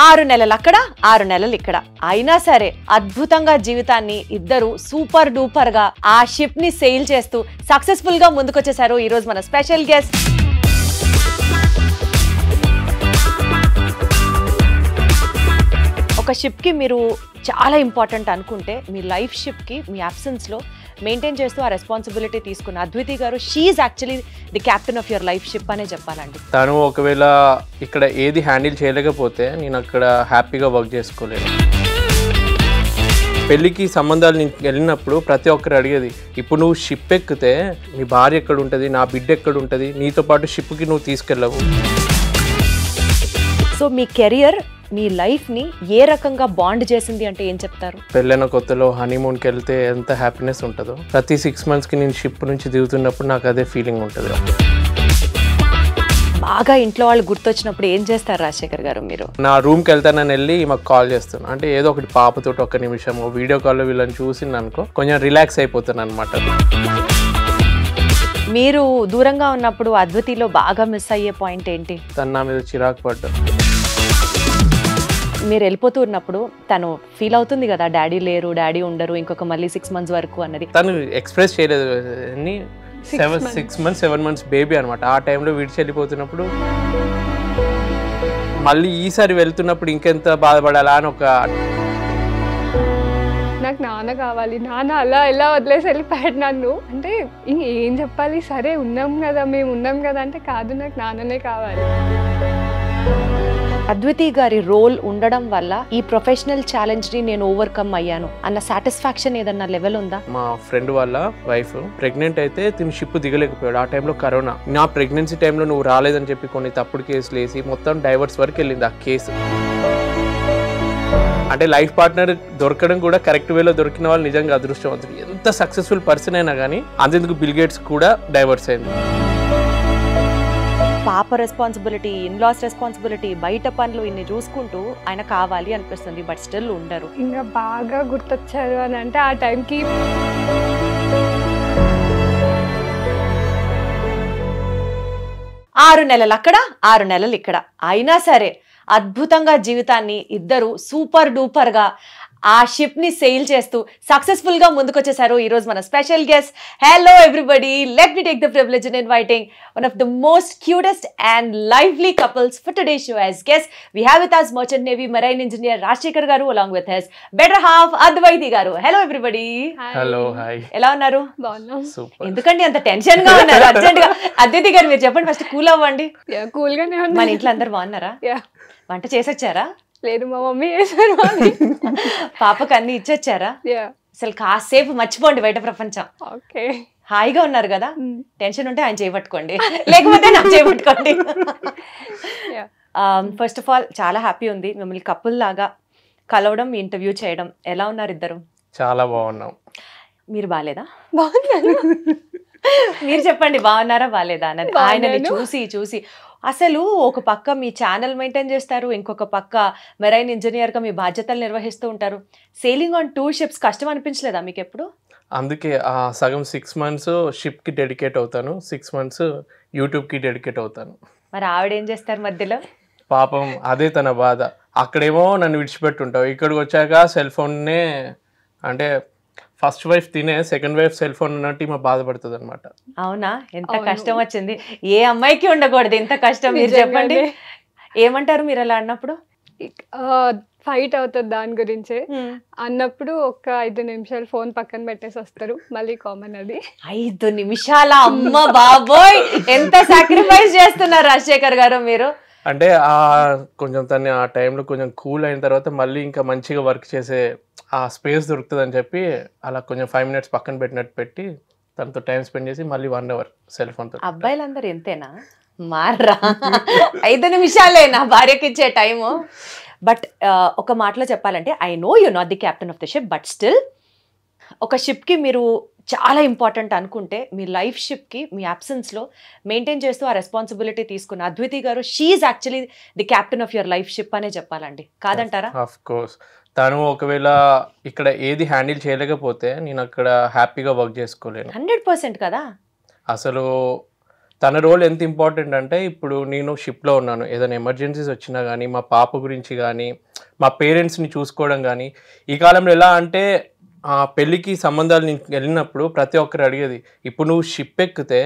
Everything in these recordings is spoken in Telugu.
6 నెలలు అక్కడ 6 నెలలు ఇక్కడ అయినా సరే అద్భుతంగా జీవితాన్ని ఇద్దరు సూపర్ డూపర్ గా ఆ షిప్ ని సెయిల్ చేస్తూ సక్సెస్ఫుల్ గా ముందుకొచ్చేసారు ఈ రోజు మన స్పెషల్ గెస్ట్. ఒక షిప్ కి మీరు చాలా ఇంపార్టెంట్ అనుకుంటే మీ లైఫ్ షిప్ కి మీ అబ్సెన్స్ లో మెయింటైన్ చేస్తూ ఆ రెస్పాన్సిబిలిటీ తీసుకున్న అద్వితి గారు she actually the captain of your life ship అనే చెప్పాలండి. తను ఒకవేళ ఇక్కడ ఏది హ్యాండిల్ చేయలేకపోతే నేను అక్కడ హ్యాపీగా వర్క్ చేసుకోలేను. పెళ్ళికి సంబంధాలు నేను వెళ్ళినప్పుడు ప్రతి ఒక్కరు అడిగేది, ఇప్పుడు నువ్వు షిప్ ఎక్కితే నీ భార్య ఎక్కడ ఉంటుంది, నా బిడ్డ ఎక్కడ ఉంటుంది, నీతో పాటు షిప్కి నువ్వు తీసుకెళ్ళవు. సో మీ కెరియర్ మీ లైఫ్ని ఏ రకంగా బాండ్ చేసింది అంటే ఏం చెప్తారు? పెళ్ళైన కొత్తలో హనీమూన్కి వెళ్తే ఎంత హ్యాపీనెస్ ఉంటుందో, ప్రతి 6 monthsకి నేను షిప్ నుంచి దిగుతున్నప్పుడు నాకు అదే ఫీలింగ్ ఉంటుంది. బాగా ఇంట్లో వాళ్ళు గుర్తొచ్చినప్పుడు ఏం చేస్తారు రాజశేఖర్ గారు మీరు? నా రూమ్కి వెళ్తానని వెళ్ళి మాకు కాల్ చేస్తాను. అంటే ఏదో ఒకటి పాపతో ఒక్క నిమిషము వీడియో కాల్లో వీళ్ళని చూసింది అనుకో కొంచెం రిలాక్స్ అయిపోతాను అనమాట. మీరు దూరంగా ఉన్నప్పుడు అద్వితిలో బాగా మిస్ అయ్యే పాయింట్ ఏంటి? తను నా మీద చిరాకు పడ్డా. మీరు వెళ్ళిపోతూ ఉన్నప్పుడు తను ఫీల్ అవుతుంది కదా, డాడీ లేరు, డాడీ ఉండరు ఇంకొక మళ్ళీ 6 months వరకు అన్నది. తను ఎక్స్ప్రెస్ చేయలేదు. 6 months 7 months బేబీ అనమాట. ఆ టైంలో విడిచి వెళ్ళిపోతున్నప్పుడు మళ్ళీ ఈసారి వెళ్తున్నప్పుడు ఇంకెంత బాధపడాలా అని ఒక నాకు నాన్న కావాలి, నాన్న అలా ఎలా వదిలేసి వెళ్ళిపోయాడు నన్ను. అంటే ఏం చెప్పాలి, సరే ఉన్నాం కదా మేము ఉన్నాం కదా అంటే కాదు, నాకు నాన్ననే కావాలి. అద్వితి గారి రోల్ ఉండడం వల్ల ఈ ప్రొఫెషనల్ ఛాలెంజ్ ని నేను ఓవర్కమ్ అయ్యాను అన్న సాటిస్ఫాక్షన్ ఏదన్నా లెవెల్ ఉందా? మా ఫ్రెండ్ వాళ్ళ వైఫ్ ప్రెగ్నెంట్ అయితే తిని షిప్ దిగలేకపోయాడు. ఆ టైంలో కరోనా. నా ప్రెగ్నెన్సీ టైంలో నువ్వు రాలేదని చెప్పి కొన్ని తప్పుడు కేసులు వేసి మొత్తం డైవర్స్ వరకు వెళ్ళింది ఆ కేసు. అంటే లైఫ్ పార్ట్నర్ దొరకడం కూడా కరెక్ట్ వేలో దొరికిన వాళ్ళు నిజంగా అదృష్టవంతుడు. ఎంత సక్సెస్ఫుల్ పర్సన్ అయినా కానీ అంతెందుకు బిల్ గేట్స్ కూడా డైవర్స్ అయింది. పాప రెస్పాన్సిబిలిటీ, ఇన్లాస్ రెస్పాన్సిబిలిటీ, బయట పనులు ఇన్ని చూసుకుంటూ ఆయన కావాలి అనిపిస్తుంది, బట్ స్టిల్ ఉండరు. ఇంకా బాగా గుర్తొచ్చారు అని అంటే ఆ టైంకి 6 నెలలు అక్కడ 6 నెలలు ఇక్కడ అయినా సరే అద్భుతంగా జీవితాన్ని ఇద్దరు సూపర్ డూపర్ గా ఆ షిప్ ని సెయిల్ చేస్తూ సక్సెస్ఫుల్ గా ముందుకొచ్చేసారు ఈ రోజు మన special guest. Hello everybody, let me take the privilege in inviting one of the most cutest and lively couples for today show as guest. We have with us merchant navy marine engineer Rajasekhar garu along with his better half Advaithi garu. Hello everybody. Hello, hi. ఎలా ఉన్నారు? బాగున్నాం. ఎందుకండి అంత టెన్షన్ గా ఉన్నారు? అర్జెంట్ గా అద్వైతి గారు మీరు చెప్పండి, ఫస్ట్ కూల్ అవ్వండి. కూల్ గానే ఉంది. మన ఇంట్లో అందరు బాగున్నారా? వంట చేసొచ్చారా? లేదు, మా మమ్మీ చేశారు. పాపకు అన్ని ఇచ్చొచ్చారా? అసలు కాసేపు మర్చిపోండి బయట ప్రపంచం. ఓకే, హాయిగా ఉన్నారు కదా? టెన్షన్ ఉంటే ఆయన చేయబట్టుకోండి, లేకపోతే నాకు చేయబట్టుకోండి. ఫస్ట్ ఆఫ్ ఆల్ చాలా హ్యాపీ ఉంది మిమ్మల్ని కపుల్ లాగా కలవడం, ఇంటర్వ్యూ చేయడం. ఎలా ఉన్నారు ఇద్దరు? చాలా బాగున్నాం. మీరు బాగాలేదా? బాగున్నాను. మీరు చెప్పండి బాగున్నారా బాగాలేదా అన్నది. ఆయనని చూసి చూసి అసలు ఒక పక్క మీ ఛానల్ మెయింటైన్ చేస్తారు, ఇంకొక పక్క మెరైన్ ఇంజనీర్గా మీ బాధ్యతలు నిర్వహిస్తూ ఉంటారు. సేలింగ్ ఆన్ 2 ships కష్టం అనిపించలేదా మీకు ఎప్పుడు? అందుకే సగం 6 months షిప్కి డెడికేట్ అవుతాను, 6 months యూట్యూబ్కి డెడికేట్ అవుతాను. మరి ఆవిడ ఏం చేస్తారు మధ్యలో? పాపం అదే తన బాధ. అక్కడేమో నన్ను విడిచిపెట్టుంటావు, ఇక్కడికి వచ్చాక సెల్ ఫోన్నే అంటే ఫస్ట్ వైఫ్ తినే సెకండ్ వైఫ్ సెల్ ఫోన్ అన్నట్టు మా బాధపడుతుంది అనమాట. అవునా? ఎంత కష్టం వచ్చింది. ఏ అమ్మాయికి ఉండకూడదు ఇంత కష్టం. మీరు చెప్పండి, ఏమంటారు మీరు అలా అన్నప్పుడు? ఫైట్ అవుతుంది దాని గురించి అన్నప్పుడు ఒక 5 నిమిషాలు ఫోన్ పక్కన పెట్టేసి వస్తారు, మళ్ళీ కామన్ అది. 5 నిమిషాల? అమ్మ బాబోయ్, ఎంత సాక్రిఫైస్ చేస్తున్నారు రాజశేఖర్ గారు మీరు. అంటే కొంచెం తను ఆ టైంలో కొంచెం కూల్ అయిన తర్వాత మళ్ళీ ఇంకా మంచిగా వర్క్ చేసే ఆ స్పేస్ దొరుకుతుంది అని చెప్పి అలా కొంచెం 5 minutes పక్కన పెట్టినట్టు పెట్టి తనతో టైం స్పెండ్ చేసి మళ్ళీ 1 hour సెల్ ఫోన్తో. అబ్బాయిలందరూ ఎంతేనా? మారా 5 నిమిషాలే నా భార్యకి ఇచ్చే టైము. బట్ ఒక మాటలో చెప్పాలంటే I know you not the captain of the ship, but still ఒక షిప్కి మీరు చాలా ఇంపార్టెంట్ అనుకుంటే మీ లైఫ్ షిప్కి మీ అబ్సెన్స్లో మెయింటైన్ చేస్తూ ఆ రెస్పాన్సిబిలిటీ తీసుకున్న అద్వితి గారు she actually the captain of your life ship అనే చెప్పాలండి, కాదంటారా? Of course. తను ఒకవేళ ఇక్కడ ఏది హ్యాండిల్ చేయలేకపోతే నేను అక్కడ హ్యాపీగా వర్క్ చేసుకోలేను. 100% కదా. అసలు తన రోల్ ఎంత ఇంపార్టెంట్ అంటే ఇప్పుడు నేను షిప్లో ఉన్నాను, ఏదైనా ఎమర్జెన్సీస్ వచ్చినా కానీ మా పాప గురించి కానీ మా పేరెంట్స్ని చూసుకోవడం కానీ. ఈ కాలంలో ఎలా అంటే పెళ్ళికి సంబంధాలు నేను వెళ్ళినప్పుడు ప్రతి ఒక్కరు అడిగేది, ఇప్పుడు నువ్వు షిప్ ఎక్కితే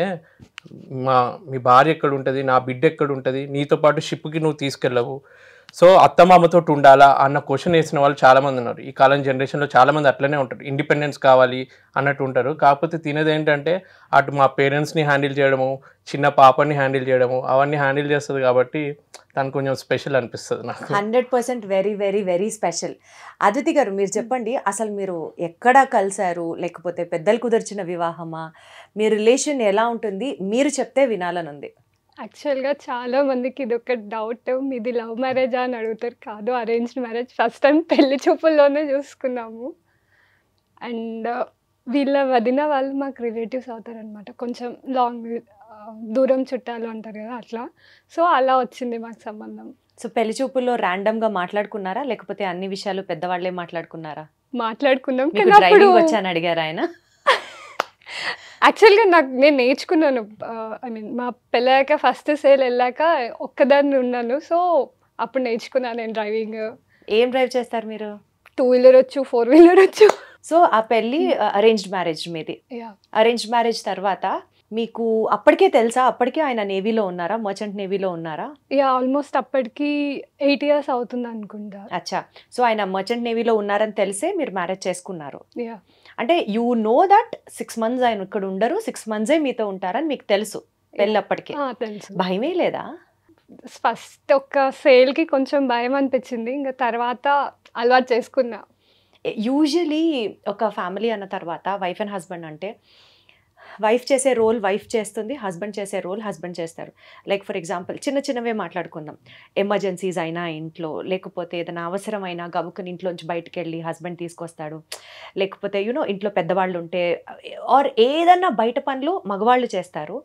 మీ భార్య ఎక్కడ ఉంటుంది, నా బిడ్డ ఎక్కడ ఉంటుంది, నీతో పాటు షిప్కి నువ్వు తీసుకెళ్ళవు, సో అత్తమామతో ఉండాలా అన్న క్వశ్చన్ వేసిన వాళ్ళు చాలామంది ఉన్నారు. ఈ కాలం జనరేషన్లో చాలామంది అట్లనే ఉంటారు, ఇండిపెండెన్స్ కావాలి అన్నట్టు ఉంటారు. కాకపోతే తినేది ఏంటంటే అటు మా పేరెంట్స్ని హ్యాండిల్ చేయడము, చిన్న పాపని హ్యాండిల్ చేయడము, అవన్నీ హ్యాండిల్ చేస్తుంది. కాబట్టి తను కొంచెం స్పెషల్ అనిపిస్తుంది నాకు. 100% very very very special. Aditi గారు మీరు చెప్పండి, అసలు మీరు ఎక్కడ కలిశారు, లేకపోతే పెద్దలు కుదిర్చిన వివాహమా, మీ రిలేషన్ ఎలా ఉంటుంది, మీరు చెప్తే వినాలని ఉంది. యాక్చువల్గా చాలా మందికి ఇది ఒక డౌట్, మీది లవ్ మ్యారేజా అని అడుగుతారు. కాదు, అరేంజ్డ్ మ్యారేజ్. ఫస్ట్ టైం పెళ్లి చూపుల్లోనే చూసుకున్నాము. అండ్ వీళ్ళ వదిన వాళ్ళు మాకు రిలేటివ్స్ అవుతారనమాట, కొంచెం లాంగ్ దూరం చుట్టాలు అంటారు కదా అట్లా. సో అలా వచ్చింది మాకు సంబంధం. సో పెళ్లి చూపుల్లో ర్యాండమ్గా మాట్లాడుకున్నారా, లేకపోతే అన్ని విషయాలు పెద్దవాళ్ళే మాట్లాడుకున్నారా? మాట్లాడుకున్నాం. డ్రైవింగ్ వచ్చాను అడిగారు ఆయన? యాక్చువల్గా నేను నేర్చుకున్నాను. ఐ మీన్ మా పెళ్ళాక ఫస్ట్ సేల్ వెళ్ళాక ఒక్కదాన్ని ఉన్నాను. సో అప్పుడు నేర్చుకున్నాను నేను డ్రైవింగ్. ఏం డ్రైవ్ చేస్తారు మీరు? 2 వీలర్ వచ్చు, 4 వీలర్ వచ్చు. సో ఆ పెళ్ళి అరేంజ్డ్ మ్యారేజ్ మీది. అరేంజ్డ్ మ్యారేజ్ తర్వాత మీకు అప్పటికే తెలుసా, అప్పటికే ఆయన నేవీలో ఉన్నారా, మర్చెంట్ నేవీలో ఉన్నారా? ఆల్మోస్ట్ అప్పటికి 8 years అవుతుంది అనుకుంటా. అచ్చా. సో ఆయన మర్చెంట్ నేవీలో ఉన్నారని తెలిసే మీరు మ్యారేజ్ చేసుకున్నారు. యా. అంటే యూ నో దట్ 6 months ఆయన ఇక్కడ ఉండరు, 6 months మీతో ఉంటారని మీకు తెలుసు పెళ్ళప్పటికే? తెలుసు. భయమే లేదా? ఫస్ట్ ఒక సేల్కి కొంచెం భయం అనిపించింది, ఇంకా తర్వాత అలవాటు చేసుకున్నా. యూజువలీ ఒక ఫ్యామిలీ అన్న తర్వాత వైఫ్ అండ్ హస్బెండ్ అంటే వైఫ్ చేసే రోల్ వైఫ్ చేస్తుంది, హస్బెండ్ చేసే రోల్ హస్బెండ్ చేస్తారు. లైక్ ఫర్ ఎగ్జాంపుల్ చిన్న చిన్నవే మాట్లాడుకుందాం, ఎమర్జెన్సీస్ అయినా ఇంట్లో, లేకపోతే ఏదైనా అవసరమైనా గబుకుని ఇంట్లోంచి బయటకు వెళ్ళి హస్బెండ్ తీసుకొస్తాడు, లేకపోతే ఇంట్లో పెద్దవాళ్ళు ఉంటే ఆర్ ఏదన్నా బయట పనులు మగవాళ్ళు చేస్తారు,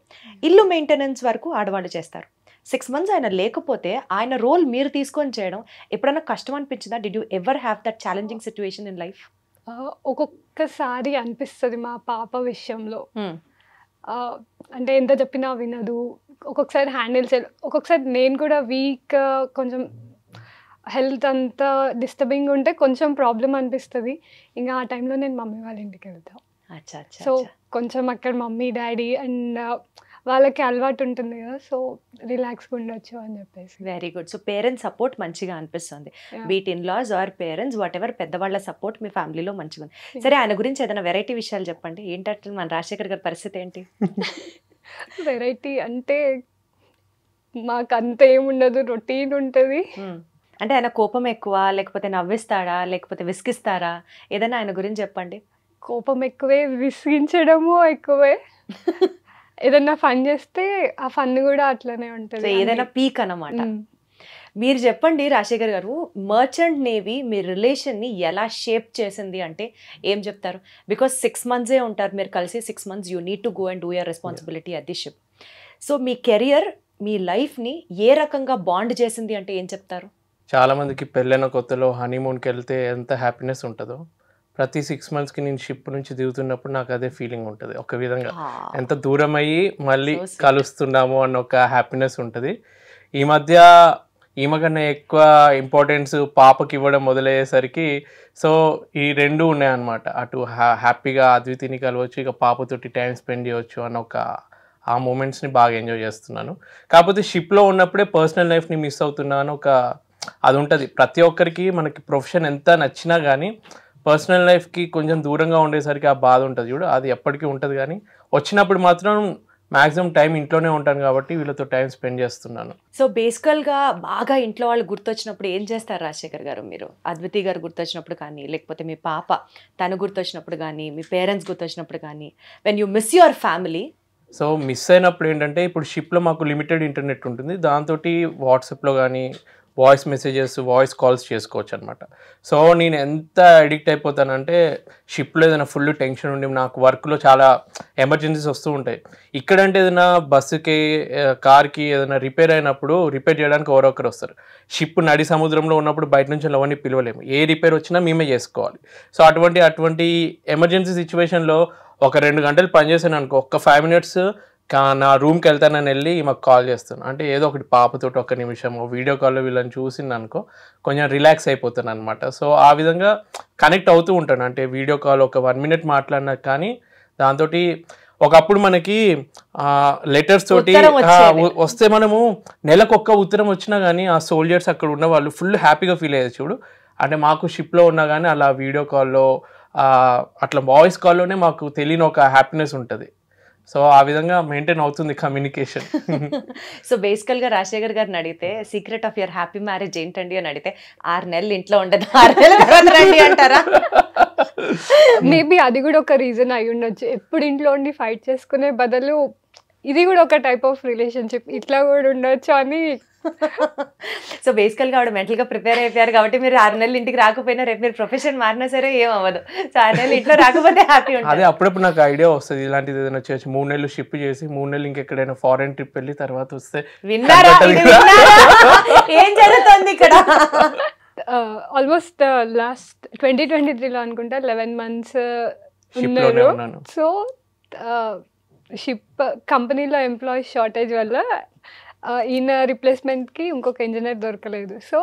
ఇల్లు మెయింటెనెన్స్ వరకు ఆడవాళ్ళు చేస్తారు. 6 months ఆయన లేకపోతే ఆయన రోల్ మీరు తీసుకొని చేయడం ఎప్పుడైనా కష్టం అనిపించిందా? Did you ever have that challenging situation in life? ఒక్కొక్కసారి అనిపిస్తుంది మా పాప విషయంలో. అంటే ఎంత చెప్పినా వినదు, ఒక్కొక్కసారి హ్యాండిల్ చేయలేదు, ఒక్కొక్కసారి నేను కూడా వీక్, కొంచెం హెల్త్ అంతా డిస్టర్బింగ్ ఉంటే కొంచెం ప్రాబ్లం అనిపిస్తుంది. ఇంకా ఆ టైంలో నేను మమ్మీ వాళ్ళ ఇంటికి వెళ్తాను. సో కొంచెం అక్కడ మమ్మీ డాడీ అండ్ వాళ్ళకి అలవాటు ఉంటుంది కదా, సో రిలాక్స్గా ఉండొచ్చు అని చెప్పేసి. Very good. So parents support మంచిగా అనిపిస్తుంది, be it in-laws or parents whatever, పెద్దవాళ్ళ సపోర్ట్ మీ ఫ్యామిలీలో మంచిగా ఉంది. సరే ఆయన గురించి ఏదైనా వెరైటీ విషయాలు చెప్పండి. ఏంటంటే మన రాజశేఖర్ గారి పరిస్థితి ఏంటి? వెరైటీ అంటే మాకు అంత ఏముండదు, రొటీన్ ఉంటుంది. అంటే ఆయన కోపం ఎక్కువ, లేకపోతే నవ్విస్తాడా, లేకపోతే విసిగిస్తారా? ఏదైనా ఆయన గురించి చెప్పండి. కోపం ఎక్కువే, విసిగించడము ఎక్కువే. ఏదైనా ఫన్ చేస్తే ఆ ఫన్ కూడా అట్లనే ఉంటుంది, ఏదైనా పీక్ అన్నమాట. మీరు చెప్పండి రాజశేఖర్ గారు, మర్చెంట్ నేవీ మీ రిలేషన్ని ఎలా షేప్ చేసింది అంటే ఏం చెప్తారు? బికాస్ 6 months ఉంటారు మీరు కలిసి, 6 months you need to go and do your responsibility at the ship. So మీ కెరియర్, మీ లైఫ్ని ఏ రకంగా బాండ్ చేసింది అంటే ఏం చెప్తారు? చాలామందికి పెళ్ళైన కొత్తలో హనీమూన్కి వెళ్తే ఎంత హ్యాపీనెస్ ఉంటుందో, ప్రతి 6 monthsకి నేను షిప్ నుంచి దిగుతున్నప్పుడు నాకు అదే ఫీలింగ్ ఉంటుంది. ఒక విధంగా ఎంత దూరం అయ్యి మళ్ళీ కలుస్తున్నాము అన్న ఒక హ్యాపీనెస్ ఉంటుంది. ఈ మధ్య ఈమె కన్నా ఎక్కువ ఇంపార్టెన్స్ పాపకి ఇవ్వడం మొదలయ్యేసరికి సో ఈ రెండు ఉన్నాయన్నమాట. అటు హ్యాపీగా అద్వితిని కలవచ్చు, ఇక పాపతోటి టైం స్పెండ్ చేయవచ్చు అన్న ఒక ఆ మూమెంట్స్ని బాగా ఎంజాయ్ చేస్తున్నాను. కాకపోతే షిప్లో ఉన్నప్పుడే పర్సనల్ లైఫ్ని మిస్ అవుతున్నాను ఒక అది ఉంటుంది. ప్రతి ఒక్కరికి మనకి ప్రొఫెషన్ ఎంత నచ్చినా కానీ పర్సనల్ లైఫ్కి కొంచెం దూరంగా ఉండేసరికి ఆ బాధ ఉంటుంది చూడు, అది ఎప్పటికీ ఉంటుంది. కానీ వచ్చినప్పుడు మాత్రం మ్యాక్సిమం టైం ఇంట్లోనే ఉంటాను కాబట్టి వీళ్ళతో టైం స్పెండ్ చేస్తున్నాను. సో బేసికల్గా బాగా ఇంట్లో వాళ్ళు గుర్తొచ్చినప్పుడు ఏం చేస్తారు రాజశేఖర్ గారు? మీరు అద్వితి గారు గుర్తొచ్చినప్పుడు కానీ, లేకపోతే మీ పాప తను గుర్తొచ్చినప్పుడు కానీ, మీ పేరెంట్స్ గుర్తొచ్చినప్పుడు కానీ, when you miss your family? So miss అయినప్పుడు ఏంటంటే ఇప్పుడు షిప్లో మాకు లిమిటెడ్ ఇంటర్నెట్ ఉంటుంది, దాంతో వాట్సాప్లో కానీ వాయిస్ మెసేజెస్, వాయిస్ కాల్స్ చేసుకోవచ్చు అనమాట. సో నేను ఎంత అడిక్ట్ అయిపోతానంటే షిప్లో ఏదైనా ఫుల్ టెన్షన్ ఉండి నాకు వర్క్లో చాలా ఎమర్జెన్సీస్ వస్తూ ఉంటాయి. ఇక్కడంటే ఏదైనా బస్సుకి కార్కి ఏదైనా రిపేర్ అయినప్పుడు రిపేర్ చేయడానికి ఎవరొకరు వస్తారు. షిప్ నడి సముద్రంలో ఉన్నప్పుడు బయట నుంచి ఎవరిని పిలవలేము, ఏ రిపేర్ వచ్చినా మేమే చేసుకోవాలి. సో అటువంటి ఎమర్జెన్సీ సిచ్యువేషన్లో ఒక 2 గంటలు పనిచేసాను అనుకో, ఒక్క 5 minutes నా రూమ్కి వెళ్తానని వెళ్ళి మాకు కాల్ చేస్తాను. అంటే ఏదో ఒకటి పాపతోటి ఒక్క నిమిషం వీడియో కాల్లో వీళ్ళని చూసింది అనుకో కొంచెం రిలాక్స్ అయిపోతాను అనమాట. సో ఆ విధంగా కనెక్ట్ అవుతూ ఉంటాను. అంటే వీడియో కాల్ ఒక 1 minute మాట్లాడినా కానీ దాంతో ఒకప్పుడు మనకి లెటర్స్ తోటి వస్తే మనము నెలకొక్క ఉత్తరం వచ్చినా కానీ ఆ సోల్జర్స్ అక్కడ ఉన్న వాళ్ళు ఫుల్ హ్యాపీగా ఫీల్ అయ్యేది చూడు. అంటే మాకు షిప్లో ఉన్నా కానీ అలా వీడియో కాల్లో అట్లా వాయిస్ కాల్లోనే మాకు తెలియని ఒక హ్యాపీనెస్ ఉంటుంది. సో ఆ విధంగా మెయింటైన్ అవుతుంది కమ్యూనికేషన్. సో బేసికల్గా రాజశేఖర్ గారిని అడిగితే secret of your happy marriage ఏంటండి అని అడిగితే 6 నెలలు ఇంట్లో ఉండదు, 6 నెలలు రండి అంటారా? మేబీ అది కూడా ఒక రీజన్ అయి ఉండొచ్చు. ఎప్పుడు ఇంట్లో ఉండి ఫైట్ చేసుకునే బదులు ఇది కూడా ఒక టైప్ ఆఫ్ రిలేషన్షిప్ ఇట్లా కూడా ఉండొచ్చు అని. సో బేసికల్గా ఆవిడ మెంటల్గా ప్రిపేర్ అయిపోయారు కాబట్టి మీరు 6 నెలలు ఇంటికి రాకపోయినా రేపు మీరు ప్రొఫెషన్ మారినా సరే ఏం అవ్వదు. సో 6 నెలలు ఇంట్లో రాకపోతే హ్యాపీ ఉంటుంది. అదే అప్పుడప్పుడు నాకు ఐడియా వస్తుంది ఇలాంటిది ఏదైనా వచ్చి 3 నెలలు షిప్ చేసి 3 నెలలు ఇంకెక్కడైనా ఫారెన్ ట్రిప్ వెళ్ళి తర్వాత వస్తే. విన్నారా ఏం జరుగుతుంది ఇక్కడ? ఆల్మోస్ట్ లాస్ట్ 2023లో అనుకుంటా 11 months ఉన్నారు. సో షిప్ కంపెనీలో ఎంప్లాయీస్ షార్టేజ్ వల్ల ఈయన రిప్లేస్మెంట్కి ఇంకొక ఇంజనీర్ దొరకలేదు. సో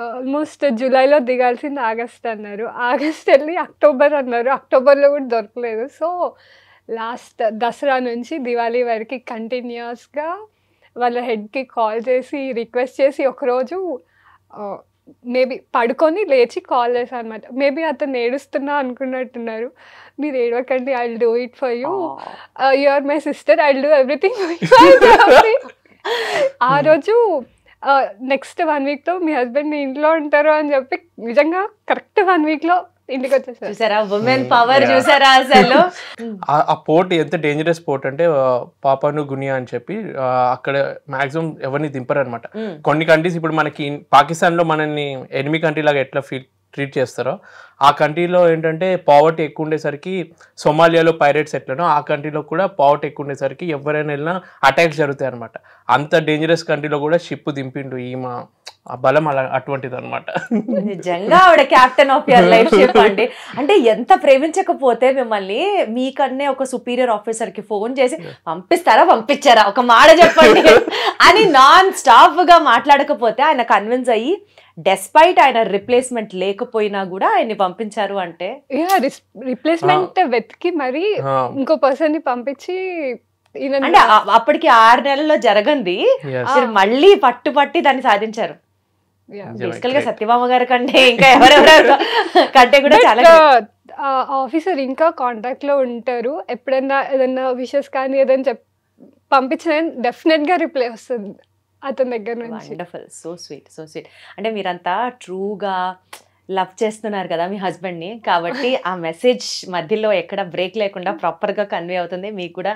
ఆల్మోస్ట్ జూలైలో దిగాల్సింది ఆగస్ట్ అన్నారు, ఆగస్ట్ వెళ్ళి అక్టోబర్ అన్నారు, అక్టోబర్లో కూడా దొరకలేదు. సో లాస్ట్ దసరా నుంచి దివాళీ వరకు కంటిన్యూస్గా వాళ్ళ హెడ్కి కాల్ చేసి రిక్వెస్ట్ చేసి ఒకరోజు మేబీ పడుకొని లేచి కాల్ చేశాను అనమాట. మేబీ అతను ఏడుస్తున్నా అనుకున్నట్టున్నారు. మీరు ఏడవకండి, I will do it for you, you are my sister, I will do everything. ఆ రోజు నెక్స్ట్ 1 weekలో మీ హస్బెండ్ ఇంట్లో ఉంటారు అని చెప్పి నిజంగా కరెక్ట్ 1 weekలో ఇంటికి వచ్చేసారు. చూసారా ఉమెన్ పవర్, చూసారా అసలు ఆ పోర్ట్ ఎంత డేంజరస్ పోర్ట్ అంటే పాపాను గునియా అని చెప్పి అక్కడ మాక్సిమం ఎవరిని దింపరు అనమాట. కొన్ని కంట్రీస్ ఇప్పుడు మనకి పాకిస్తాన్లో మనల్ని ఎనిమి కంట్రీ లాగా ఎట్లా ట్రీట్ చేస్తారో ఆ కంట్రీలో ఏంటంటే పావర్టీ ఎక్కువ ఉండేసరికి, సోమాలియాలో పైరేట్స్ ఎట్లనో ఆ కంట్రీలో కూడా పావర్టీ ఎక్కువ ఉండేసరికి ఎవరైనా వెళ్ళినా అటాక్స్ జరుగుతాయి అనమాట. అంత డేంజరస్ కంట్రీలో కూడా షిప్ దింపిండు ఈమె. ఆ బలం అలా అటువంటిది అనమాట. నిజంగా ఆవిడ captain of your life ship అండి. అంటే ఎంత ప్రేమించకపోతే మిమ్మల్ని మీకన్నే ఒక సుపీరియర్ ఆఫీసర్కి ఫోన్ చేసి పంపిస్తారా పంపించారా ఒక మాట చెప్పండి అని నాన్ స్టాప్గా మాట్లాడకపోతే ఆయన కన్విన్స్ అయ్యి డెస్పైట్ ఆయన రిప్లేస్మెంట్ లేకపోయినా కూడా ఆయన్ని పంపించారు అంటే రిప్లేస్మెంట్ వెతికి మరి ఇంకో పర్సన్ ని పంపించి అంటే అప్పటికి 6 నెలల్లో జరగంది మళ్ళీ పట్టుపట్టి దాన్ని సాధించారు. బేసికల్ గా సత్యభామ గారి కంటే ఇంకా ఎవరెవరు కంటే కూడా చాలా ఆఫీసర్ ఇంకా కాంటాక్ట్ లో ఉంటారు. ఎప్పుడైనా ఏదైనా విషెస్ కానీ ఏదైనా పంపించిన డెఫినెట్ గా రిప్లై వస్తుంది అతని దగ్గర నుంచి. Wonderful, so sweet, so sweet. అంటే మీరంతా ట్రూగా లవ్ చేస్తున్నారు కదా మీ హస్బెండ్ని, కాబట్టి ఆ మెసేజ్ మధ్యలో ఎక్కడ బ్రేక్ లేకుండా ప్రాపర్గా కన్వే అవుతుంది, మీకు కూడా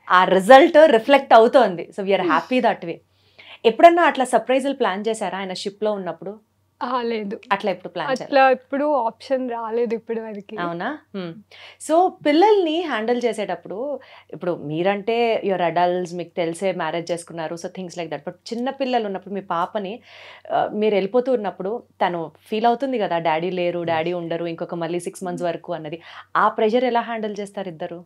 ఆ రిజల్ట్ రిఫ్లెక్ట్ అవుతోంది. So we are happy that way. ఎప్పుడన్నా అట్లా సర్ప్రైజులు ప్లాన్ చేశారా ఆయన షిప్లో ఉన్నప్పుడు? లేదు, అట్లా ఎప్పుడు ప్లాన్ అట్లా ఎప్పుడు ఆప్షన్ రాలేదు ఇప్పటి వరకు. అవునా? సో పిల్లల్ని హ్యాండిల్ చేసేటప్పుడు ఇప్పుడు మీరంటే యువర్ అడల్ట్స్, మీకు తెలిసే మ్యారేజ్ చేసుకున్నారు, so things like that. But చిన్న పిల్లలు ఉన్నప్పుడు మీ పాపని మీరు వెళ్ళిపోతూ ఉన్నప్పుడు తను ఫీల్ అవుతుంది కదా, డాడీ లేరు, డాడీ ఉండరు ఇంకొక మళ్ళీ 6 months వరకు అన్నది. ఆ ప్రెషర్ ఎలా హ్యాండిల్ చేస్తారు ఇద్దరు?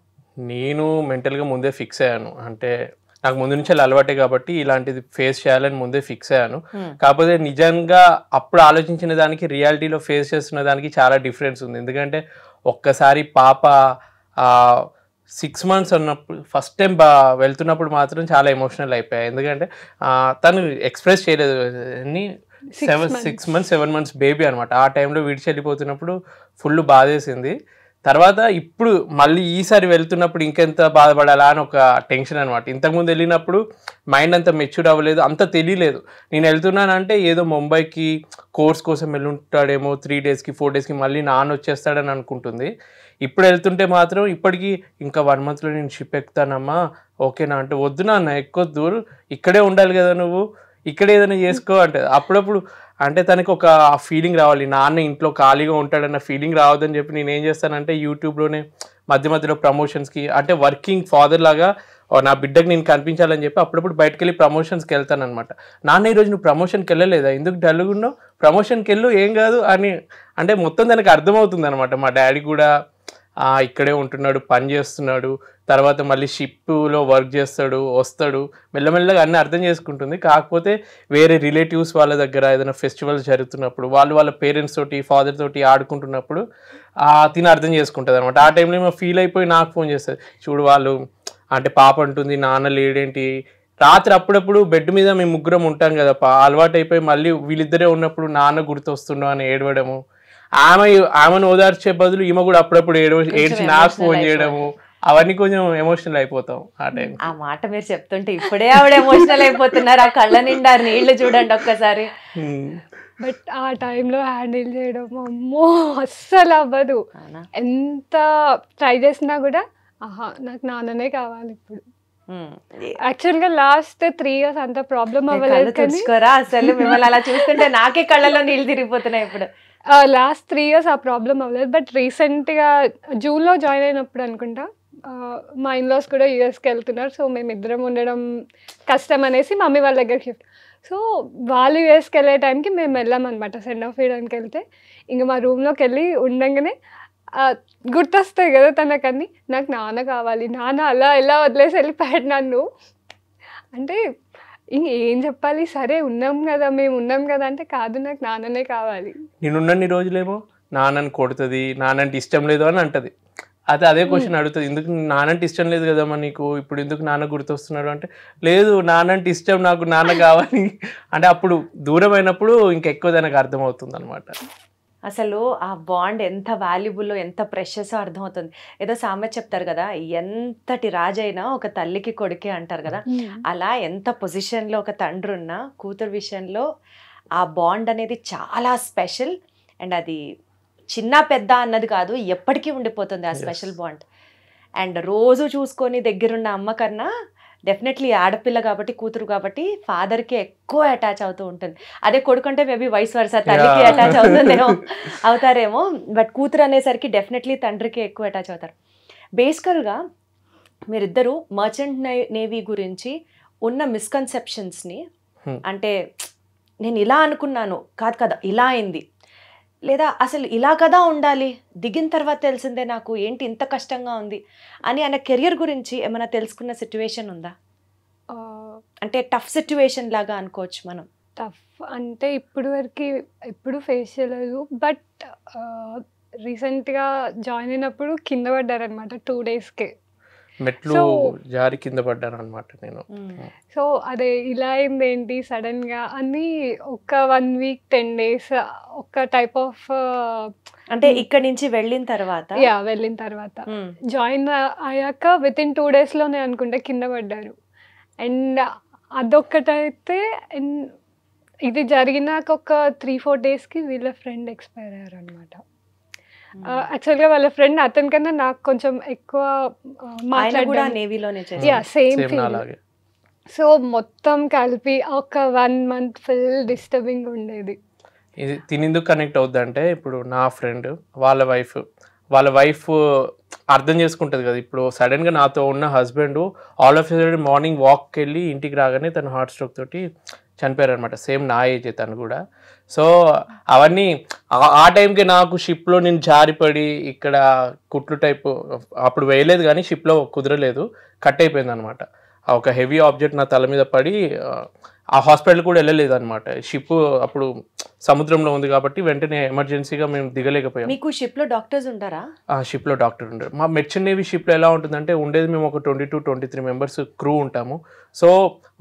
నేను మెంటల్గా ముందే ఫిక్స్ అయ్యాను. అంటే నాకు ముందు నుంచి అలవాటే కాబట్టి ఇలాంటిది ఫేస్ చేయాలని ముందే ఫిక్స్ అయ్యాను. కాకపోతే నిజంగా అప్పుడు ఆలోచించిన దానికి రియాలిటీలో ఫేస్ చేస్తున్న దానికి చాలా డిఫరెన్స్ ఉంది. ఎందుకంటే ఒక్కసారి పాప 6 months ఉన్నప్పుడు ఫస్ట్ టైం వెళ్తున్నప్పుడు మాత్రం చాలా ఎమోషనల్ అయిపోయాయి. ఎందుకంటే తను ఎక్స్ప్రెస్ చేయలేదు. 6 months 7 months బేబీ అనమాట. ఆ టైంలో విడిచి వెళ్ళిపోతున్నప్పుడు ఫుల్ బాధేసింది. తర్వాత ఇప్పుడు మళ్ళీ ఈసారి వెళ్తున్నప్పుడు ఇంకెంత బాధపడాలా అని ఒక టెన్షన్ అనమాట. ఇంతకుముందు వెళ్ళినప్పుడు మైండ్ అంత మెచ్యూర్ అవ్వలేదు, అంత తెలియలేదు. నేను వెళ్తున్నానంటే ఏదో ముంబైకి కోర్స్ కోసం వెళ్ళుంటాడేమో, 3 daysకి 4 daysకి మళ్ళీ నాన్న వచ్చేస్తాడని అనుకుంటుంది. ఇప్పుడు వెళ్తుంటే మాత్రం ఇప్పటికీ ఇంకా 1 monthలో నేను షిప్ ఎక్కుతానమ్మా, ఓకేనా అంటే వద్దు నాన్న ఎక్కొద్దు, ఇక్కడే ఉండాలి కదా నువ్వు, ఇక్కడే ఏదైనా చేసుకో అంటే. అప్పుడప్పుడు అంటే తనకు ఒక ఫీలింగ్ రావాలి, నాన్న ఇంట్లో ఖాళీగా ఉంటాడన్న ఫీలింగ్ రావద్దని చెప్పి నేను ఏం చేస్తానంటే యూట్యూబ్లోనే మధ్యలో ప్రమోషన్స్కి, అంటే వర్కింగ్ ఫాదర్ లాగా నా బిడ్డకి నేను కనిపించాలని చెప్పి అప్పుడప్పుడు బయటకు వెళ్ళి ప్రమోషన్స్కి వెళ్తాను అనమాట. నాన్న ఈరోజు నువ్వు ప్రమోషన్కి వెళ్ళలేదా, ఎందుకు డల్గా ఉన్నావు, ప్రమోషన్కి వెళ్ళు ఏం కాదు అని. అంటే మొత్తం దానికి అర్థమవుతుంది అనమాట. మా డాడీ కూడా ఇక్కడే ఉంటున్నాడు, పని చేస్తున్నాడు, తర్వాత మళ్ళీ షిప్లో వర్క్ చేస్తాడు, వస్తాడు, మెల్లమెల్లగా అన్నీ అర్థం చేసుకుంటుంది. కాకపోతే వేరే రిలేటివ్స్ వాళ్ళ దగ్గర ఏదైనా ఫెస్టివల్స్ జరుగుతున్నప్పుడు వాళ్ళ పేరెంట్స్ తోటి ఫాదర్ తోటి ఆడుకుంటున్నప్పుడు తిని అర్థం చేసుకుంటుంది అనమాట. ఆ టైంలో ఏమో ఫీల్ అయిపోయి నాకు ఫోన్ చేస్తుంది, చూడు వాళ్ళు అంటే పాప అంటుంది నాన్న లేడేంటి, రాత్రి అప్పుడప్పుడు బెడ్ మీద మేము ముగ్గురం ఉంటాం కదా, అలవాటు అయిపోయి మళ్ళీ వీళ్ళిద్దరే ఉన్నప్పుడు నాన్న గుర్తొస్తుండో అని ఏడవడము, ఆమెను ఓదార్చే బదులు ఈమె కూడా అప్పుడప్పుడు ఏడ్చి నాకు ఫోన్ చేయడము, అవన్నీ కొంచెం ఎమోషనల్ అయిపోతాం ఆ టైం. ఆ మాట మీరు చెప్తుంటే ఇప్పుడే ఆవిడ ఎమోషనల్ అయిపోతున్నారు, ఆ కళ్ళ నిండా నీళ్లు చూడండి ఒక్కసారి. బట్ ఆ టైంలో హ్యాండిల్ చేయడం అమ్మో అస్సలు అవ్వదు. ఎంత ట్రై చేసినా కూడా నాకు నాన్ననే కావాలి ఇప్పుడు. యాక్చువల్ గా లాస్ట్ 3 years అంత ప్రాబ్లం అవ్వలేదు కానీ అసలు మిమ్మల్ని అలా చూస్తుంటే నాకే కళ్ళలో నీళ్ళు తిరిగిపోతున్నాయి ఇప్పుడు. లాస్ట్ 3 years ఆ ప్రాబ్లం అవ్వలేదు. బట్ రీసెంట్ గా జూన్లో జాయిన్ అయినప్పుడు అనుకుంటా మా ఇన్లాస్ కూడా యూఎస్కి వెళ్తున్నారు. సో మేమిద్దరం ఉండడం కష్టం అనేసి మమ్మీ వాళ్ళ దగ్గర షిఫ్ట్. సో వాళ్ళు యూఎస్కి వెళ్ళే టైంకి మేము వెళ్ళామన్నమాట సెండ్ ఆఫ్ వేయడానికి. వెళ్తే ఇంకా మా రూమ్లోకి వెళ్ళి ఉండగానే గుర్తొస్తాయి కదా తనకన్నీ, నాకు నాన్న కావాలి, నాన్న అలా ఎలా వదిలేసి వెళ్ళిపోయాడు నన్ను అంటే ఏం చెప్పాలి, సరే ఉన్నాం కదా మేము ఉన్నాం కదా అంటే, కాదు నాకు నాన్ననే కావాలి. నేనున్నన్ని రోజులేమో నాన్నని కొడుతుంది, నాన్నంటే ఇష్టం లేదు అని అంటది. అదే క్వశ్చన్ అడుగుతుంది, ఎందుకు నానంటే ఇష్టం లేదు కదమ్మా నీకు, ఇప్పుడు ఎందుకు నాన్న గుర్తొస్తున్నాడు అంటే, లేదు నానంటే ఇష్టం, నాకు నాన్న కావాలి అంటే అప్పుడు దూరం అయినప్పుడు ఇంకెక్కువ దానికి అర్థమవుతుంది అనమాట. అసలు ఆ బాండ్ ఎంత వాల్యుబుల్లో ఎంత ప్రెషస్ అర్థమవుతుంది. ఏదో సామెత చెప్తారు కదా, ఎంతటి రాజైనా ఒక తల్లికి కొడుకే అంటారు కదా, అలా ఎంత పొజిషన్లో ఒక తండ్రి ఉన్నా కూతురు విషయంలో ఆ బాండ్ అనేది చాలా స్పెషల్. అండ్ అది చిన్న పెద్ద అన్నది కాదు, ఎప్పటికీ ఉండిపోతుంది ఆ స్పెషల్ బాండ్. అండ్ రోజు చూసుకొని దగ్గరున్న అమ్మ కన్నా డెఫినెట్లీ ఆడపిల్ల కాబట్టి కూతురు కాబట్టి ఫాదర్కి ఎక్కువ అటాచ్ అవుతూ ఉంటుంది. అదే కొడుకుంటే మేబీ వైస్ వర్సా తల్లికి అటాచ్ అవుతారేమో, బట్ కూతురు అనేసరికి డెఫినెట్లీ తండ్రికి ఎక్కువ అటాచ్ అవుతారు. బేసికల్గా మీరిద్దరూ మర్చెంట్ నేవీ గురించి ఉన్న మిస్కన్సెప్షన్స్ని, అంటే నేను ఇలా అనుకున్నాను కాదు కదా ఇలా అయింది, లేదా అసలు ఇలా కదా ఉండాలి, దిగిన తర్వాత తెలిసిందే నాకు ఏంటి ఇంత కష్టంగా ఉంది అని ఆయన కెరియర్ గురించి ఏమైనా తెలుసుకున్న సిచ్యువేషన్ ఉందా? అంటే టఫ్ సిచ్యువేషన్ లాగా అనుకోవచ్చు మనం. టఫ్ అంటే ఇప్పుడు ఫేస్ చేయలేదు. బట్ రీసెంట్గా జాయిన్ అయినప్పుడు కింద పడ్డారనమాట 2 daysకే, మెట్లు జారి కింద పడ్డాను అనమాట నేను. సో అదే ఇలా అయింది ఏంటి సడన్ గా అని ఒక 1 week 10 days ఒక టైప్ ఆఫ్, అంటే ఇక్కడ నుంచి వెళ్ళిన తర్వాత జాయిన్ అయ్యాక వితిన్ 2 days లోనే అనుకుంటే కింద పడ్డారు. అండ్ అదొక్కటైతే ఇది జరిగినాక ఒక 3-4 daysకి వీళ్ళ ఫ్రెండ్ ఎక్స్పైర్ అయ్యారు అనమాట. యాక్చువల్గా వాళ్ళ ఫ్రెండ్ అతనికన్నా నాకు కొంచెం ఎక్కువ సేమ్ ఫీల్. సో మొత్తం కలిపి ఒక 1 month ఫుల్ డిస్టర్బింగ్ ఉండేది. ఇది తినేందుకు కనెక్ట్ అవుద్ది అంటే, ఇప్పుడు నా ఫ్రెండ్ వాళ్ళ వైఫ్ అర్థం చేసుకుంటుంది కదా, ఇప్పుడు సడన్గా నాతో ఉన్న husband all of sudden morning వాక్కి వెళ్ళి ఇంటికి రాగానే తను హార్ట్ స్ట్రోక్ తోటి చనిపోయారు అనమాట. సేమ్ నా ఏజ్ తను కూడా. సో అవన్నీ ఆ టైంకి నాకు షిప్లో నేను జారిపడి ఇక్కడ కుట్లు టైపు అప్పుడు వేయలేదు కానీ షిప్లో కుదరలేదు, కట్ అయిపోయింది అనమాట. ఒక హెవీ ఆబ్జెక్ట్ నా తల మీద పడి ఆ హాస్పిటల్ కూడా వెళ్ళలేదు అనమాట. షిప్ అప్పుడు సముద్రంలో ఉంది కాబట్టి వెంటనే ఎమర్జెన్సీగా మేము దిగలేకపోయాం. మీకు షిప్లో డాక్టర్స్ ఉంటారా? షిప్లో డాక్టర్ ఉంటారు. మా మెర్చెంట్ నేవీ షిప్లో ఎలా ఉంటుందంటే, ఉండేది మేము ఒక 22-23 members క్రూ ఉంటాము. సో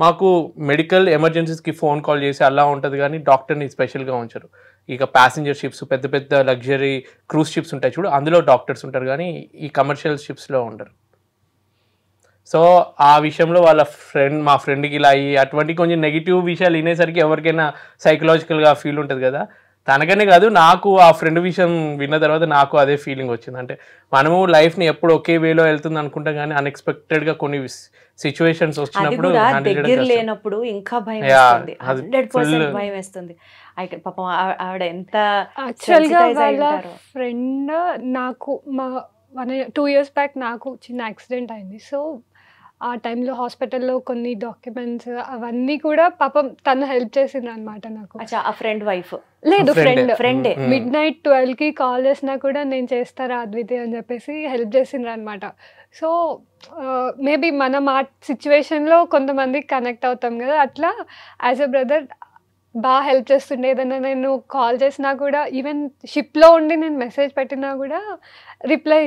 మాకు మెడికల్ ఎమర్జెన్సీస్కి ఫోన్ కాల్ చేసి అలా ఉంటుంది కానీ డాక్టర్ని స్పెషల్గా ఉంచరు. ఇక ప్యాసింజర్ షిప్స్, పెద్ద పెద్ద లగ్జరీ క్రూజ్ షిప్స్ ఉంటాయి చూడు, అందులో డాక్టర్స్ ఉంటారు కానీ ఈ కమర్షియల్ షిప్స్లో ఉండరు. సో ఆ విషయంలో మా ఫ్రెండ్కి ఇలా అయ్యి అటువంటి కొంచెం నెగిటివ్ విషయాలు వినేసరికి ఎవరికైనా సైకలాజికల్గా ఫీల్ ఉంటుంది కదా. తనకనే కాదు, నాకు ఆ ఫ్రెండ్ విషయం విన్న తర్వాత నాకు అదే ఫీలింగ్ వచ్చింది. అంటే మనము లైఫ్ని ఎప్పుడు ఒకే వేలో వెళ్తుంది అనుకుంటాం కానీ అన్ఎక్స్పెక్టెడ్గా కొన్ని సిచ్యువేషన్స్ వచ్చినప్పుడు లేనప్పుడు ఇంకా భయం వేస్తుంది, 100% భయం వేస్తుంది. పాపం ఆవిడ ఎంత యాక్చువల్గా వాళ్ళ ఫ్రెండ్ నాకు 2 years బ్యాక్ నాకు చిన్న యాక్సిడెంట్ అయింది. సో ఆ టైంలో హాస్పిటల్లో కొన్ని డాక్యుమెంట్స్ అవన్నీ కూడా పాపం తను హెల్ప్ చేసింది అనమాట నాకు. అచ్చా, ఆ ఫ్రెండ్ వైఫ్? లేదు, ఫ్రెండ్. ఫ్రెండే. మిడ్‌నైట్ 12కి కాల్ చేసినా కూడా నేను చేస్తారా అద్వితి అని చెప్పేసి హెల్ప్ చేసిండ్రు అనమాట. సో మేబీ మనం ఆ సిచ్యువేషన్లో కొంతమంది కనెక్ట్ అవుతాం కదా, అట్లా యాజ్ ఎ బ్రదర్ బాగా హెల్ప్ చేస్తుండే. ఏదైనా నేను కాల్ చేసినా కూడా, ఈవెన్ షిప్లో ఉండి నేను మెసేజ్ పెట్టినా కూడా రిప్లై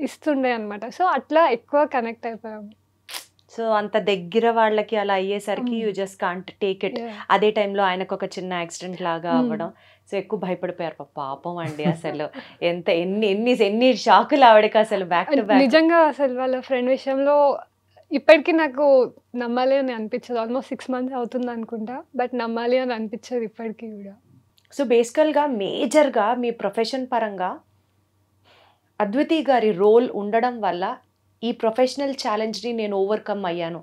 ఇస్తుండే అనమాట. సో అట్లా ఎక్కువ కనెక్ట్ అయిపోయాము. సో అంత దగ్గర వాళ్ళకి అలా అయ్యేసరికి you just can't take it. అదే టైంలో ఆయనకు ఒక చిన్న యాక్సిడెంట్ లాగా అవ్వడం, సో ఎక్కువ భయపడిపోయారు పాపం అండి. అసలు ఎంత ఎన్ని ఎన్ని ఎన్ని షాకులు ఆవిడకి అసలు బ్యాక్ టు బ్యాక్. నిజంగా అసలు వాళ్ళ ఫ్రెండ్ విషయంలో ఇప్పటికీ నాకు నమ్మాలి అని అనిపించదు. ఆల్మోస్ట్ 6 months అవుతుంది అనుకుంటా, బట్ నమ్మాలి అని అనిపించదు ఇప్పటికీ కూడా. సో బేసికల్గా మేజర్గా మీ ప్రొఫెషన్ పరంగా అద్వితి గారి రోల్ ఉండడం వల్ల ఈ ప్రొఫెషనల్ ఛాలెంజ్ని నేను ఓవర్కమ్ అయ్యాను,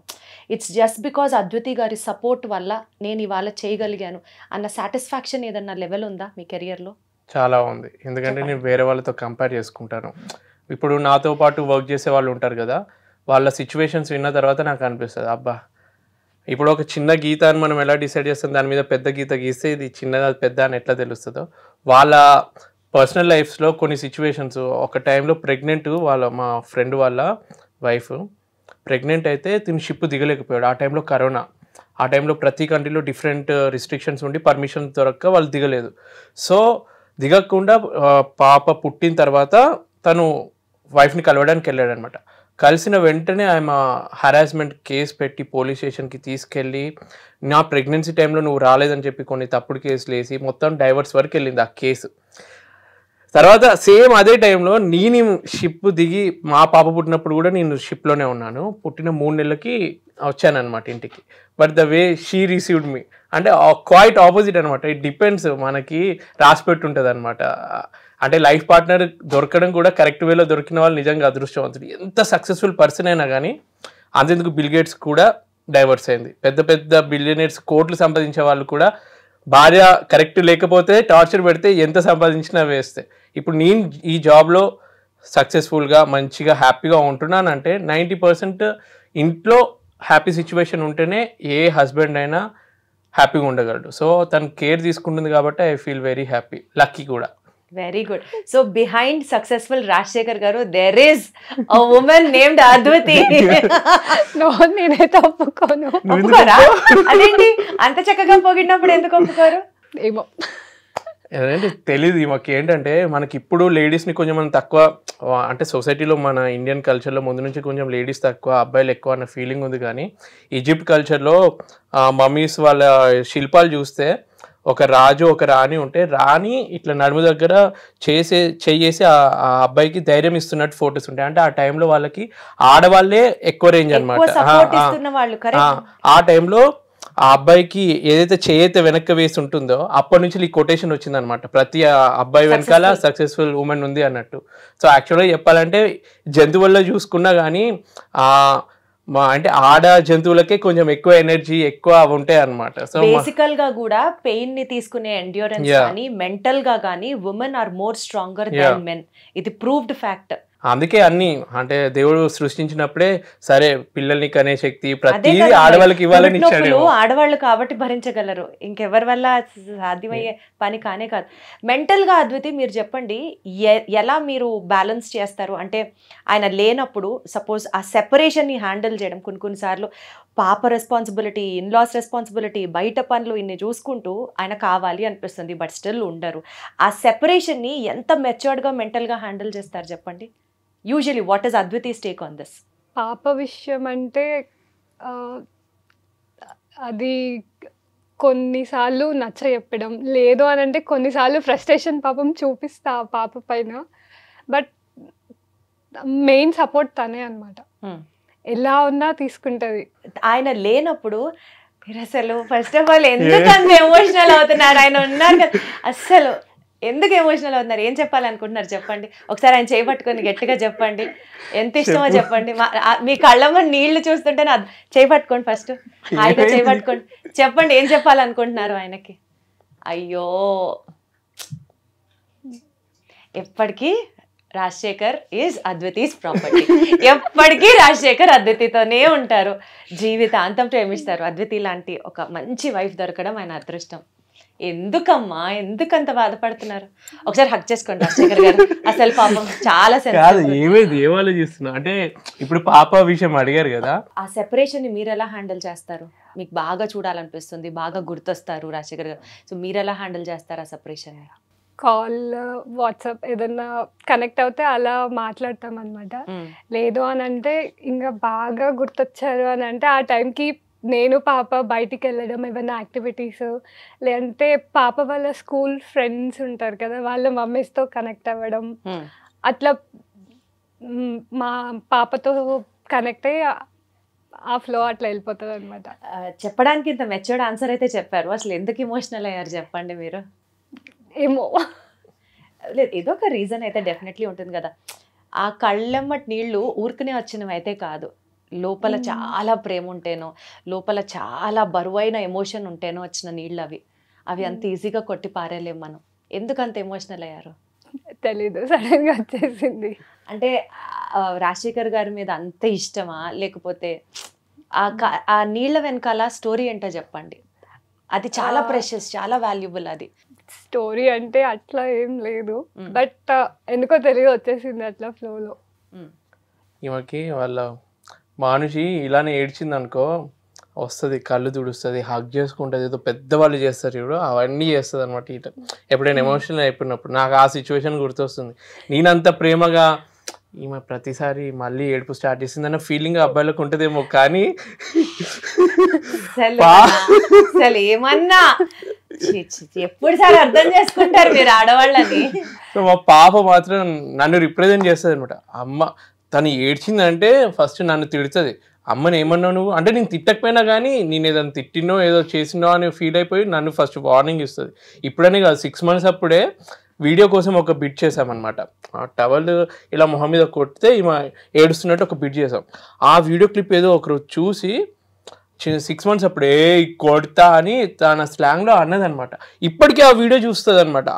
ఇట్స్ జస్ట్ బికాజ్ అద్వితి గారి సపోర్ట్ వల్ల నేను ఇవాళ చేయగలిగాను అన్న సాటిస్ఫాక్షన్ ఏదన్నా లెవెల్ ఉందా మీ కెరియర్లో? చాలా ఉంది. ఎందుకంటే నేను వేరే వాళ్ళతో కంపేర్ చేసుకుంటాను. ఇప్పుడు నాతో పాటు వర్క్ చేసే వాళ్ళు ఉంటారు కదా, వాళ్ళ సిచ్యువేషన్స్ విన్న తర్వాత నాకు అనిపిస్తుంది, అబ్బా ఇప్పుడు ఒక చిన్న గీత అని మనం ఎలా డిసైడ్ చేస్తాం, దాని మీద పెద్ద గీత గీస్తే ఇది చిన్నది పెద్ద అని ఎట్లా తెలుస్తుందో, వాళ్ళ పర్సనల్ లైఫ్స్లో కొన్ని సిచ్యువేషన్స్. ఒక టైంలో ప్రెగ్నెంట్, మా ఫ్రెండ్ వాళ్ళ వైఫ్ ప్రెగ్నెంట్ అయితే తిని షిప్ దిగలేకపోయాడు. ఆ టైంలో కరోనా, ఆ టైంలో ప్రతి కంట్రీలో డిఫరెంట్ రిస్ట్రిక్షన్స్ ఉండి పర్మిషన్ దొరక్క వాళ్ళు దిగలేదు. సో దిగకుండా పాప పుట్టిన తర్వాత తను వైఫ్ని కలవడానికి వెళ్ళాడు అనమాట. కలిసిన వెంటనే ఆమె హరాస్మెంట్ కేసు పెట్టి పోలీస్ స్టేషన్కి తీసుకెళ్ళి, నా ప్రెగ్నెన్సీ టైంలో నువ్వు రాలేదని చెప్పి కొన్ని తప్పుడు కేసులు వేసి మొత్తం డైవర్స్ వరకు వెళ్ళింది ఆ కేసు. తర్వాత సేమ్ అదే టైంలో నేను షిప్ దిగి, మా పాప పుట్టినప్పుడు కూడా నేను షిప్లోనే ఉన్నాను. పుట్టిన 3 నెలలకి వచ్చానమాట ఇంటికి. But the way she received మీ అంటే క్వైట్ ఆపోజిట్ అనమాట. ఇట్ డిపెండ్స్, మనకి రాసిపెట్టి ఉంటుంది అనమాట. అంటే లైఫ్ పార్ట్నర్ దొరకడం కూడా కరెక్ట్ వేలో దొరికిన వాళ్ళు నిజంగా అదృష్టవంతుడు. ఎంత సక్సెస్ఫుల్ పర్సన్ అయినా కానీ, అంతెందుకు బిల్ గేట్స్ కూడా డైవర్స్ అయింది. పెద్ద పెద్ద బిలియనర్స్ కోట్లు సంపాదించే వాళ్ళు కూడా భార్య కరెక్ట్ లేకపోతే టార్చర్ పెడితే ఎంత సంపాదించినా వేస్తే. ఇప్పుడు నేను ఈ జాబ్లో సక్సెస్ఫుల్గా మంచిగా హ్యాపీగా ఉంటున్నానంటే 90% ఇంట్లో హ్యాపీ సిచ్యువేషన్ ఉంటేనే ఏ హస్బెండ్ అయినా హ్యాపీగా ఉండగలడు. సో తను కేర్ తీసుకుంటుంది కాబట్టి I feel very happy, lucky కూడా. Very good. So behind successful Rajasekhar garu there is a women named Advithi. నేనైతే ఒప్పుకోను. ఒప్పుకోరా? అదేంటి అంత చక్కగా పొగిడినప్పుడు ఎందుకు ఒప్పుకోరు? ఏమో ఏంటంటే తెలీదు మాకు. ఏంటంటే మనకి ఇప్పుడు లేడీస్ని కొంచెం మనం తక్కువ, అంటే సొసైటీలో మన ఇండియన్ కల్చర్లో ముందు నుంచి కొంచెం లేడీస్ తక్కువ అబ్బాయిలు ఎక్కువ అన్న ఫీలింగ్ ఉంది. కానీ ఈజిప్ట్ కల్చర్లో మమ్మీస్ వాళ్ళ శిల్పాలు చూస్తే ఒక రాజు ఒక రాణి ఉంటే, రాణి ఇట్లా నడుము దగ్గర చేసి ఆ అబ్బాయికి ధైర్యం ఇస్తున్నట్టు ఫొటోస్ ఉంటాయి. అంటే ఆ టైంలో వాళ్ళకి ఆడవాళ్ళే ఎక్కువ రేంజ్ అనమాట. ఆ టైంలో ఆ అబ్బాయికి ఏదైతే చేయైతే వెనక్కి వేసి ఉంటుందో అప్పటి నుంచి ఈ కొటేషన్ వచ్చిందనమాట, ప్రతి అబ్బాయి వెనకాల సక్సెస్ఫుల్ ఉమెన్ ఉంది అన్నట్టు. సో యాక్చువల్గా చెప్పాలంటే జంతువుల్లో చూసుకున్నా కానీ అంటే ఆడ జంతువులకే కొంచెం ఎక్కువ ఎనర్జీ ఎక్కువ ఉంటాయి అన్నమాట. సో బేసికల్ గా కూడా పెయిన్ ని తీసుకునే ఎండ్యూరెన్స్ కానీ మెంటల్ గా కానీ women are more stronger than men. ఇది ప్రూవ్డ్ ఫ్యాక్ట్. అందుకే అన్ని అంటే దేవుడు సృష్టించినప్పుడే సరే పిల్లల్ని కనే శక్తి ప్రతి ఆడవాళ్ళకి ఇవ్వాలని ఇచ్చాడు. ఆడవాళ్ళు కాబట్టి భరించగలరు, ఇంకెవరి వల్ల సాధ్యమయ్యే పని కానే కాదు. మెంటల్ గా అద్వితి మీరు చెప్పండి, ఎలా మీరు బ్యాలెన్స్ చేస్తారు? అంటే ఆయన లేనప్పుడు సపోజ్ ఆ సెపరేషన్ ని హ్యాండిల్ చేయడం, కొన్నిసార్లు పాప రెస్పాన్సిబిలిటీ, ఇన్లాస్ రెస్పాన్సిబిలిటీ, బయట పనులు ఇన్ని చూసుకుంటూ ఆయన కావాలి అనిపిస్తుంది, బట్ స్టిల్ ఉండరు. ఆ సెపరేషన్ ని ఎంత మెచ్యూర్డ్ గా మెంటల్ గా హ్యాండిల్ చేస్తారు చెప్పండి? Usually what is Advithi's take on this? పాప విషయం అంటే అది కొన్నిసార్లు నచ్చ చెప్పడం, లేదు అని అంటే కొన్నిసార్లు ఫ్రస్ట్రేషన్ పాపం చూపిస్తా ఆ పాప పైన. బట్ మెయిన్ సపోర్ట్ తనే అనమాట, ఎలా ఉన్నా తీసుకుంటుంది. ఆయన లేనప్పుడు మీరు అసలు ఫస్ట్ ఆఫ్ ఆల్ ఎందుకు అంత ఎమోషనల్ అవుతున్నారు? ఆయన ఉన్నారు కదా, అస్సలు ఎందుకు ఎమోషనల్ అవుతున్నారు? ఏం చెప్పాలనుకుంటున్నారు చెప్పండి ఒకసారి. ఆయన చేయబట్టుకొని గట్టిగా చెప్పండి, ఎంత ఇష్టమో చెప్పండి. మీ కళ్ళమ్మ నీళ్లు చూస్తుంటే నా చేయబట్టుకోండి, ఫస్ట్ హాయిగా చేయబట్టుకోండి, చెప్పండి ఏం చెప్పాలనుకుంటున్నారు ఆయనకి. అయ్యో ఎప్పటికీ రాజశేఖర్ ఈజ్ అద్వితీస్ ప్రాపర్టీ. ఎప్పటికీ రాజశేఖర్ అద్వితితోనే ఉంటారు, జీవితాంతం ప్రేమిస్తారు. అద్వితి లాంటి ఒక మంచి వైఫ్ దొరకడం ఆయన అదృష్టం. ఎందుకమ్మా ఎందుకంత బాధపడుతున్నారు? ఒకసారి హక్ చేసుకోండి రాజశేఖర్ గారు. అసలు పాపం చాలా ఏమైంది ఏం ఆలోచిస్తున్నా అంటే ఇప్పుడు పాప విషయం అడిగారు కదా, ఆ సెపరేషన్ ని మీరు ఎలా హ్యాండిల్ చేస్తారు? మీకు బాగా చూడాలనిపిస్తుంది, బాగా గుర్తొస్తారు రాజశేఖర్ గారు, సో మీరు ఎలా హ్యాండిల్ చేస్తారు ఆ సెపరేషన్ ని? కాల్, వాట్సాప్ ఏదన్నా కనెక్ట్ అవుతే అలా మాట్లాడతాం అనమాట. లేదు అని అంటే ఇంకా బాగా గుర్తొచ్చారు అని అంటే ఆ టైంకి నేను పాప బయటికి వెళ్ళడం, ఏమైనా యాక్టివిటీస్, లేదంటే పాప వాళ్ళ స్కూల్ ఫ్రెండ్స్ ఉంటారు కదా, వాళ్ళ మమ్మీస్తో కనెక్ట్ అవ్వడం, అట్లా మా పాపతో కనెక్ట్ అయ్యి ఆ ఫ్లో అట్లా వెళ్ళిపోతుంది అనమాట. చెప్పడానికి ఇంత మెచ్యూర్డ్ ఆన్సర్ అయితే చెప్పారు, అసలు ఎందుకు ఎమోషనల్ అయ్యారు చెప్పండి మీరు? ఏమో లేదు, ఏదో ఒక రీజన్ అయితే డెఫినెట్లీ ఉంటుంది కదా. ఆ కళ్ళెమ్మటి నీళ్ళు ఊరికనే వచ్చినవి అయితే కాదు, లోపల చాలా ప్రేమ ఉంటేనో, లోపల చాలా బరువైన ఎమోషన్ ఉంటేనో వచ్చిన నీళ్ళు అవి. అవి అంత ఈజీగా కొట్టి పారేలేం మనం. ఎందుకు అంత ఎమోషనల్ అయ్యారు? తెలీదు, సడన్ గా వచ్చేసింది. అంటే రాజశేఖర్ గారి మీద అంత ఇష్టమా, లేకపోతే ఆ నీళ్ళ వెనకాల స్టోరీ ఏంటో చెప్పండి. అది చాలా ప్రెషస్, చాలా వాల్యుబుల్. అది స్టోరీ అంటే అట్లా ఏం లేదు, బట్ ఎందుకో తెలియదు వచ్చేసింది అట్లా ఫ్లోలో. ఈమెకి వాళ్ళ మానుషి ఇలానే ఏడ్చింది అనుకో, వస్తుంది కళ్ళు తుడుస్తుంది, హగ్ చేసుకుంటుంది, ఏదో పెద్దవాళ్ళు చేస్తారు చూడు అవన్నీ చేస్తుంది అనమాట. ఇట ఎప్పుడైనా ఎమోషనల్ అయిపోయినప్పుడు నాకు ఆ సిచ్యువేషన్ గుర్తొస్తుంది. నేనంత ప్రేమగా ఈమె ప్రతిసారి మళ్ళీ ఏడుపు స్టార్ట్ చేసిందన్న ఫీలింగ్ అబ్బాయిలకు ఉంటుందేమో, కానీ అసలు ఏమన్నా ఎప్పుడు సార్ అర్థం చేసుకుంటారు మీరు ఆడవాళ్ళని. సో మా పాప మాత్రం నన్ను రిప్రజెంట్ చేస్తుంది అనమాట. అమ్మ తను ఏడ్చిందంటే ఫస్ట్ నన్ను తిడుతుంది, అమ్మని ఏమన్నావు నువ్వు అంటే, నేను తిట్టకపోయినా కానీ నేను ఏదైనా తిట్టినో ఏదో చేసినో అని ఫీల్ అయిపోయి నన్ను ఫస్ట్ వార్నింగ్ ఇస్తుంది. ఇప్పుడనే కాదు, 6 months అప్పుడే వీడియో కోసం ఒక బిట్ చేసామన్నమాట. ఆ టవల్ ఇలా మొహం మీద కొడితే ఈమె ఏడుస్తున్నట్టు ఒక బిట్ చేసాం. ఆ వీడియో క్లిప్ ఏదో ఒకరోజు చూసి 6 months అప్పుడే కొడతా అని తన స్లాంగ్లో అన్నదనమాట. ఇప్పటికీ ఆ వీడియో చూస్తుంది అనమాట.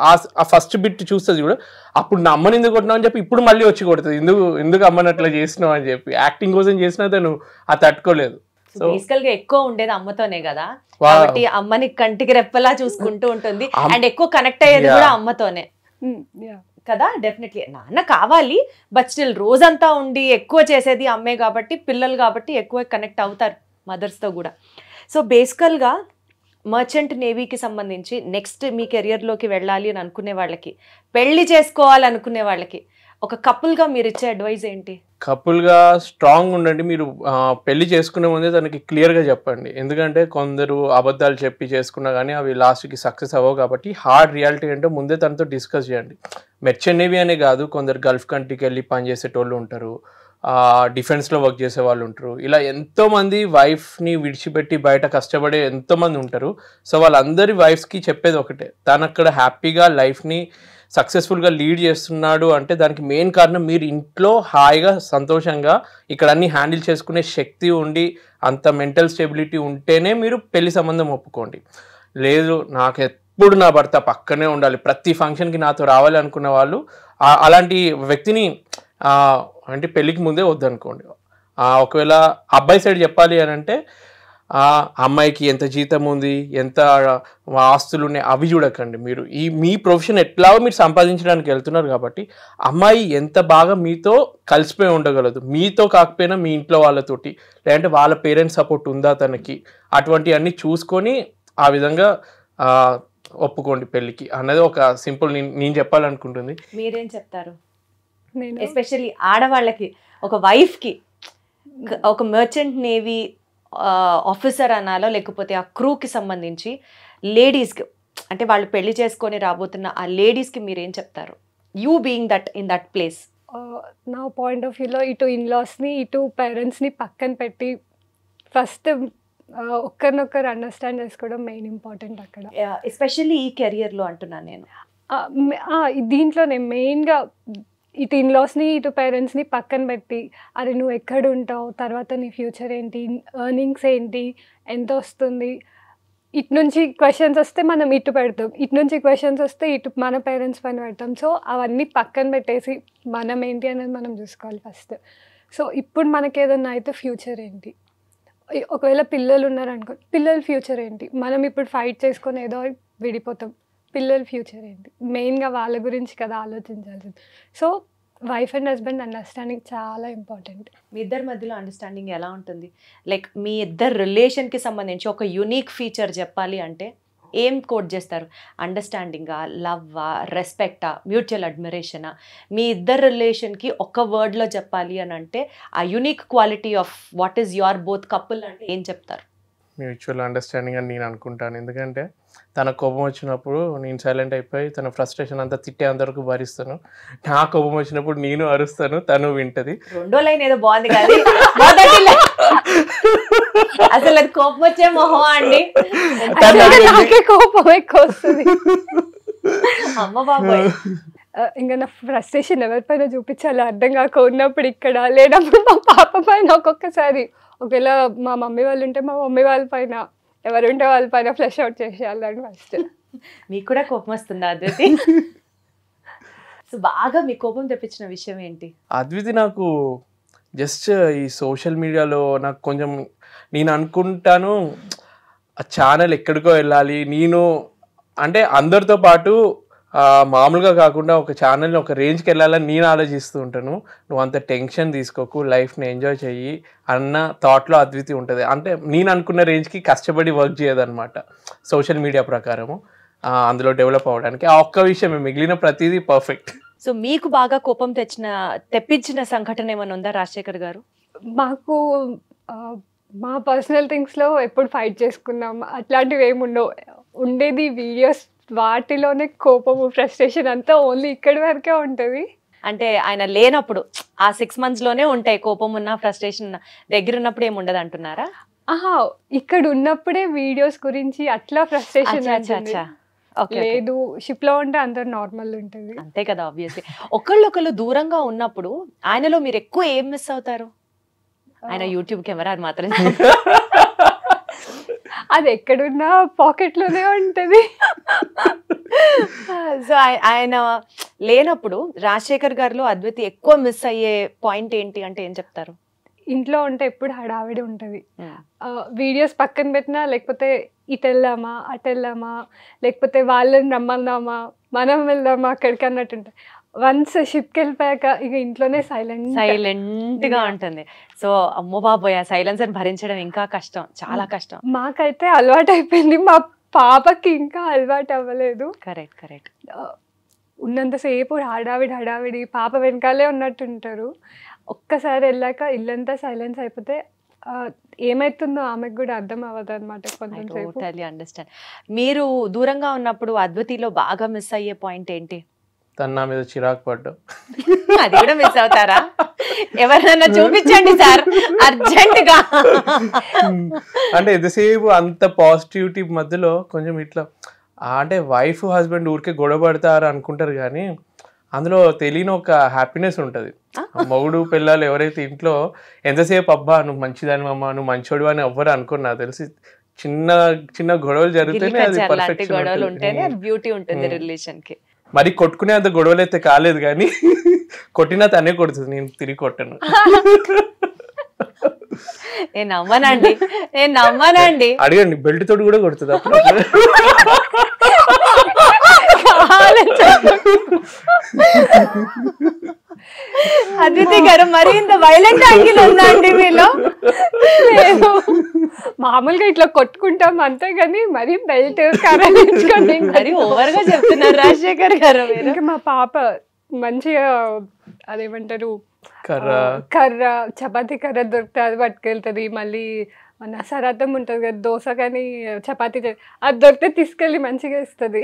ఆ ఫస్ట్ బిట్ చూస్తుంది చూడు, అప్పుడు నా అమ్మని ఎందుకు కొట్టినావు అని చెప్పి ఇప్పుడు మళ్ళీ వచ్చి కొడుతుంది, ఎందుకు అమ్మని అట్లా చేసినావు అని చెప్పి. యాక్టింగ్ కోసం చేసినా తను అది తట్టుకోలేదు. సో బేసికల్ గా ఎక్కువ ఉండేది అమ్మతోనే కదా, కాబట్టి అమ్మని కంటికి రెప్పలా చూసుకుంటూ ఉంటుంది, అండ్ ఎక్కువ కనెక్ట్ అయ్యేది కూడా అమ్మతోనే కదా. డెఫినెట్లీ నాన్న కావాలి, బట్ స్టిల్ రోజంతా ఉండి ఎక్కువ చేసేది అమ్మే కాబట్టి, పిల్లలు కాబట్టి ఎక్కువ కనెక్ట్ అవుతారు మదర్స్తో కూడా. సో బేసికల్గా మర్చెంట్ నేవీకి సంబంధించి నెక్స్ట్ మీ కెరియర్లోకి వెళ్ళాలి అని అనుకునే వాళ్ళకి, పెళ్లి చేసుకోవాలనుకునే వాళ్ళకి ఒక కపుల్గా మీరు ఇచ్చే అడ్వైజ్ ఏంటి? కపుల్గా స్ట్రాంగ్ ఉండండి. మీరు పెళ్లి చేసుకునే ముందే తనకి క్లియర్గా చెప్పండి. ఎందుకంటే కొందరు అబద్ధాలు చెప్పి చేసుకున్నా కానీ అవి లాస్ట్కి సక్సెస్ అవ్వవు. కాబట్టి హార్డ్ రియాలిటీ ఏంటో ముందే తనతో డిస్కస్ చేయండి. మెర్చెంట్ నేవీ అనే కాదు, కొందరు గల్ఫ్ కంట్రీకి వెళ్ళి పనిచేసేటోళ్ళు ఉంటారు, డిఫెన్స్లో వర్క్ చేసే వాళ్ళు ఉంటారు. ఇలా ఎంతోమంది వైఫ్ని విడిచిపెట్టి బయట కష్టపడే ఎంతోమంది ఉంటారు. సో వాళ్ళందరి వైఫ్స్కి చెప్పేది ఒకటే, తను అక్కడ హ్యాపీగా లైఫ్ని సక్సెస్ఫుల్గా లీడ్ చేస్తున్నాడు అంటే దానికి మెయిన్ కారణం మీరు ఇంట్లో హాయిగా సంతోషంగా ఇక్కడ అన్ని హ్యాండిల్ చేసుకునే శక్తి ఉండి అంత మెంటల్ స్టెబిలిటీ ఉంటేనే మీరు పెళ్లి సంబంధం ఒప్పుకోండి. లేదు నాకు ఎప్పుడు నా భర్త పక్కనే ఉండాలి, ప్రతి ఫంక్షన్కి నాతో రావాలి అనుకున్న వాళ్ళు అలాంటి వ్యక్తిని అంటే పెళ్ళికి ముందే వద్దనుకోండి. ఒకవేళ అబ్బాయి సైడ్ చెప్పాలి అని అంటే అమ్మాయికి ఎంత జీతం ఉంది, ఎంత ఆస్తులు ఉన్నాయి అవి చూడకండి. మీరు మీ ప్రొఫెషన్ ఎట్లాగో మీరు సంపాదించడానికి వెళ్తున్నారు కాబట్టి అమ్మాయి ఎంత బాగా మీతో కలిసిపోయి ఉండగలదు, మీతో కాకపోయినా మీ ఇంట్లో వాళ్ళతోటి, లేదంటే వాళ్ళ పేరెంట్స్ సపోర్ట్ ఉందా తనకి, అటువంటివన్నీ చూసుకొని ఆ విధంగా ఒప్పుకోండి పెళ్ళికి అన్నది ఒక సింపుల్ నేను చెప్పాలనుకుంటుంది. మీరేం చెప్తారు? ఎస్పెషల్లీ ఆడవాళ్ళకి, ఒక వైఫ్కి, ఒక మర్చెంట్ నేవీ ఆఫీసర్ అనాలో లేకపోతే ఆ క్రూకి సంబంధించి లేడీస్కి, అంటే వాళ్ళు పెళ్లి చేసుకొని రాబోతున్న ఆ లేడీస్కి మీరేం చెప్తారు? You being that in that place. నా పాయింట్ ఆఫ్ వ్యూలో ఇటు ఇన్లాస్ని ఇటు పేరెంట్స్ని పక్కన పెట్టి ఫస్ట్ ఒక్కరినొక్కరు అండర్స్టాండ్ చేసుకోవడం మెయిన్ ఇంపార్టెంట్ అక్కడ, ఎస్పెషల్లీ ఈ కెరియర్లో అంటున్నాను నేను. దీంట్లో నేను మెయిన్గా ఇటు ఇన్లాస్ని ఇటు పేరెంట్స్ని పక్కన పెట్టి, అరే నువ్వు ఎక్కడ ఉంటావు, తర్వాత నీ ఫ్యూచర్ ఏంటి, ఎర్నింగ్స్ ఏంటి, ఎంత వస్తుంది, ఇటు నుంచి క్వశ్చన్స్ వస్తే మనం ఇటు పెడతాం, ఇటు నుంచి క్వశ్చన్స్ వస్తే ఇటు మన పేరెంట్స్ పైన పెడతాం. సో అవన్నీ పక్కన పెట్టేసి మనం ఏంటి అనేది మనం చూసుకోవాలి ఫస్ట్. సో ఇప్పుడు మనకి ఏదన్నా అయితే ఫ్యూచర్ ఏంటి, ఒకవేళ పిల్లలు ఉన్నారనుకో పిల్లల ఫ్యూచర్ ఏంటి, మనం ఇప్పుడు ఫైట్ చేసుకొని ఏదో విడిపోతాం, పిల్లల ఫ్యూచర్ ఏంటి, మెయిన్గా వాళ్ళ గురించి కదా ఆలోచించాల్సింది. So wife and husband understanding చాలా ఇంపార్టెంట్. మీ ఇద్దరి మధ్యలో అండర్స్టాండింగ్ ఎలా ఉంటుంది? లైక్ మీ ఇద్దరు రిలేషన్కి సంబంధించి ఒక యూనిక్ ఫీచర్ చెప్పాలి అంటే ఏం కోట్ చేస్తారు? అండర్స్టాండింగా, లవ్వా, రెస్పెక్టా, మ్యూచువల్ అడ్మిరేషనా? మీ ఇద్దరు రిలేషన్కి ఒక వర్డ్లో చెప్పాలి అని అంటే ఆ unique quality of what is your both couple అంటే ఏం చెప్తారు? మ్యూచువల్ అండర్స్టాండింగ్ అని నేను అనుకుంటాను. ఎందుకంటే తన కోపం వచ్చినప్పుడు నేను సైలెంట్ అయిపోయి తన ఫ్రస్ట్రేషన్ అంతా తిట్టే అంతవరకు భరిస్తాను. నా కోపం వచ్చినప్పుడు నేను అరుస్తాను, తను వింటది. రెండో లైన్ ఏదో బాగుంది కానీ మొదటి line అసలు అది కోపం వచ్చే మొహం అండి. నాకే కోపం ఎక్కువ వస్తుంది. అమ్మ బాబోయ్. ఇంకా నా ఫ్రస్ట్రేషన్ ఎవరిపైన చూపించాలో అర్థం కాక ఉన్నప్పుడు ఇక్కడ లేనప్పుడు మా పాప పైన ఒక్కొక్కసారి, ఒకవేళ మా మమ్మీ వాళ్ళు ఉంటే మా మమ్మీ వాళ్ళ పైన, ఎవరు ఉంటే వాళ్ళ పైన ఫ్లష్ అవుట్ చేసేయాలని ఫస్ట్. మీకు కూడా కోపం వస్తుందా అద్వితి? సో బాగా మీ కోపం తెప్పించిన విషయం ఏంటి? అద్వితి నాకు జస్ట్ ఈ సోషల్ మీడియాలో నాకు కొంచెం నేను అనుకుంటాను ఆ ఛానల్ ఎక్కడికో వెళ్ళాలి, నేను అంటే అందరితో పాటు మామూలుగా కాకుండా ఒక ఛానల్ని ఒక రేంజ్కి వెళ్ళాలని నేను ఆలోచిస్తూ ఉంటాను. నువ్వు అంత టెన్షన్ తీసుకోకు, లైఫ్ని ఎంజాయ్ చెయ్యి అన్న థాట్లో అద్వితి ఉంటుంది. అంటే నేను అనుకున్న రేంజ్కి కష్టపడి వర్క్ చేయదన్నమాట సోషల్ మీడియా ప్రకారము, అందులో డెవలప్ అవ్వడానికి. ఆ ఒక్క విషయమే, మిగిలిన ప్రతిదీ పర్ఫెక్ట్. సో మీకు బాగా కోపం తెప్పించిన సంఘటన ఏమైనా ఉందా రాజశేఖర్ గారు? మాకు మా పర్సనల్ థింగ్స్లో ఎప్పుడు ఫైట్ చేసుకున్నాం అట్లాంటివి ఏమి ఉండవు. ఉండేది వీడియోస్, వాటిలోనే కోపము ఫ్రస్ట్రేషన్ అంతా ఓన్లీ ఇక్కడి వరకే ఉంటుంది. అంటే ఆయన లేనప్పుడు ఆ 6 months లోనే ఉంటాయి కోపం ఉన్న ఫ్రస్ట్రేషన్ ఉన్న, దగ్గర ఉన్నప్పుడు ఏమి ఉండదు అంటున్నారా? ఆహా, ఇక్కడ ఉన్నప్పుడే వీడియోస్ గురించి అట్లా ఫ్రస్ట్రేషన్ లేదు. షిప్ లో ఉంటే అందరు నార్మల్ ఉంటుంది అంతే కదా. ఆబ్వియస్లీ ఒకళ్ళు దూరంగా ఉన్నప్పుడు ఆయనలో మీరు ఎక్కువ ఏం మిస్ అవుతారు? ఆయన యూట్యూబ్ కెమెరా మాత్రం అది ఎక్కడున్నా పాకెట్ లోనే ఉంటది. సో ఆయన లేనప్పుడు రాజశేఖర్ గారిలో అద్వితి ఎక్కువ మిస్ అయ్యే పాయింట్ ఏంటి అంటే ఏం చెప్తారు? ఇంట్లో ఉంటే ఎప్పుడు హడావిడి ఉంటుంది. వీడియోస్ పక్కన పెట్టినా, లేకపోతే ఇటు వెళ్ళామా అటు వెళ్ళామా, లేకపోతే వాళ్ళని రమ్మన్నామా మనం వెళ్దామా అక్కడికి అన్నట్టు ఉంటుంది. వన్స్ షిప్కి వెళ్ళిపోయాక ఇక ఇంట్లోనే సైలెంట్ గా ఉంటుంది. సో అమ్మో బాబోయ్, ఆ సైలెన్స్ అని భరించడం ఇంకా కష్టం, చాలా కష్టం. మాకైతే అలవాటు అయిపోయింది, మా పాపకి ఇంకా అలవాటు అవ్వలేదు. కరెక్ట్. ఉన్నంతసేపు హడావిడి పాప వెనకాలే ఉన్నట్టుంటారు. ఒక్కసారి వెళ్ళాక ఇల్లంతా సైలెన్స్ అయిపోతే ఏమైతుందో ఆమెకు కూడా అర్థం అవ్వదు అనమాట కొంచెం సేపు. Totally understand. మీరు దూరంగా ఉన్నప్పుడు అద్వితిలో బాగా మిస్ అయ్యే పాయింట్ ఏంటి? తను నా మీద చిరాకు పడ్డావు. అది కూడా మిస్ అవుతారా? ఎవరైనా చూపించండి సార్ అర్జెంట్ గా. అంటే ఎంతసేపు అంత పాజిటివిటీ మధ్యలో కొంచెం ఇట్లా అంటే వైఫ్ హస్బెండ్ ఊరికే గొడవ పడతారు అనుకుంటారు, కానీ అందులో తెలియని ఒక హ్యాపీనెస్ ఉంటుంది. మొగుడు పిల్లలు ఎవరైతే ఇంట్లో ఎంతసేపు అబ్బా నువ్వు మంచిదాని అమ్మా, నువ్వు మంచోడు అని ఎవ్వరు అనుకోరు. నాకు తెలిసి చిన్న గొడవలు జరిగితేనే అది పర్ఫెక్షన్ గొడవలు ఉంటేనే బ్యూటీ ఉంటుంది రిలేషన్ కి. మరి కొట్టుకునే అంత గొడవలు అయితే కాలేదు, కానీ కొట్టినా తనే కొడుతుంది, నేను తిరిగి కొట్టను. నేను నమ్మనండి. అడగండి, బెల్ట్ తోటి కూడా కొడుతుంది అప్పుడు. అద్వితి గారు మరి ఇంత వైలెంట్ యాంగిల్ ఉందండి మీలో? మామూలుగా ఇట్లా కొట్టుకుంటాం అంతే, కానీ మరి బెల్ట్ మరి ఓవర్ గా చెప్తున్నారు రాజశేఖర్ గారు. ఇంకా మా పాప మంచిగా అదేమంటారు కర్ర చపాతీ కర్ర దొరికితే అది పట్టుకెళ్తుంది. మళ్ళీ మన సరాతం ఉంటుంది కదా దోశ కానీ చపాతీ, అది దొరికితే తీసుకెళ్ళి మంచిగా ఇస్తుంది.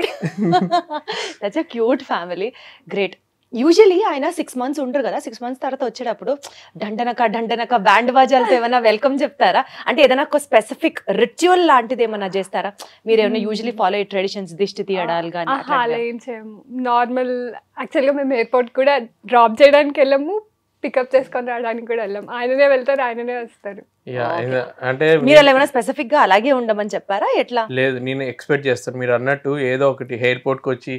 That's a cute family. Great. Usually ఆయన 6 months ఉంటారు కదా, 6 months తర్వాత వచ్చేటప్పుడు డండనక బ్యాండ్ బాజాలతో ఏమైనా వెల్కమ్ చెప్తారా? అంటే ఏదైనా ఒక స్పెసిఫిక్ రిచువల్ లాంటిది ఏమైనా చేస్తారా? మీరు ఏమైనా యూజువలీ ఫాలో అయ్యే ట్రెడిషన్స్, దిష్టి తీయడాలు కానీ? అలా ఏం చేయము. నార్మల్ యాక్చువల్గా మేము ఎయిర్పోర్ట్ కూడా డ్రాప్ చేయడానికి వెళ్ళము, పికప్ చేసుకొని రావడానికి కూడా వెళ్ళాం. ఆయననే వెళ్తారు, ఆయననే వస్తారు. అంటే మీరు ఏమైనా స్పెసిఫిక్ గా అలాగే ఉండమని చెప్పారా ఎట్లా? లేదు, నేను ఎక్స్పెక్ట్ చేస్తాను మీరు అన్నట్టు ఏదో ఒకటి ఎయిర్పోర్ట్ కి వచ్చి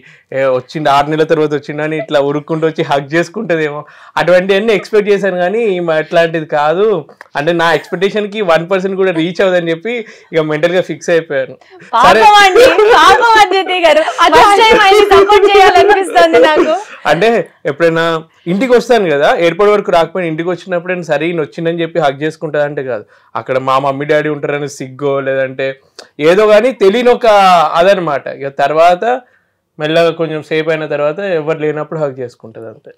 వచ్చింది 6 నెలల తర్వాత వచ్చిందని ఇట్లా ఉరుక్కుంటూ వచ్చి హగ్ చేసుకుంటదేమో అటువంటి అన్ని ఎక్స్పెక్ట్ చేశాను. కానీ అట్లాంటిది కాదు. అంటే నా ఎక్స్పెక్టేషన్ కి 1% కూడా రీచ్ అవ్వదని చెప్పి ఇక మెంటల్ గా ఫిక్స్ అయిపోయాను. అంటే ఎప్పుడైనా ఇంటికి వస్తాను కదా, ఎయిర్పోర్ట్ వరకు రాకపోయినా ఇంటికి వచ్చినప్పుడు సరే వచ్చిందని చెప్పి హగ్ చేసుకుంటా అంటే కాదు, అక్కడ మా మమ్మీ డాడీ ఉంటారని సిగ్గో లేదంటే ఏదో కానీ తెలియని ఒక అదనమాట. ఇక తర్వాత మెల్లగా కొంచెం సేపు అయిన తర్వాత ఎవరు లేనప్పుడు హగ్ చేసుకుంటది అంతే.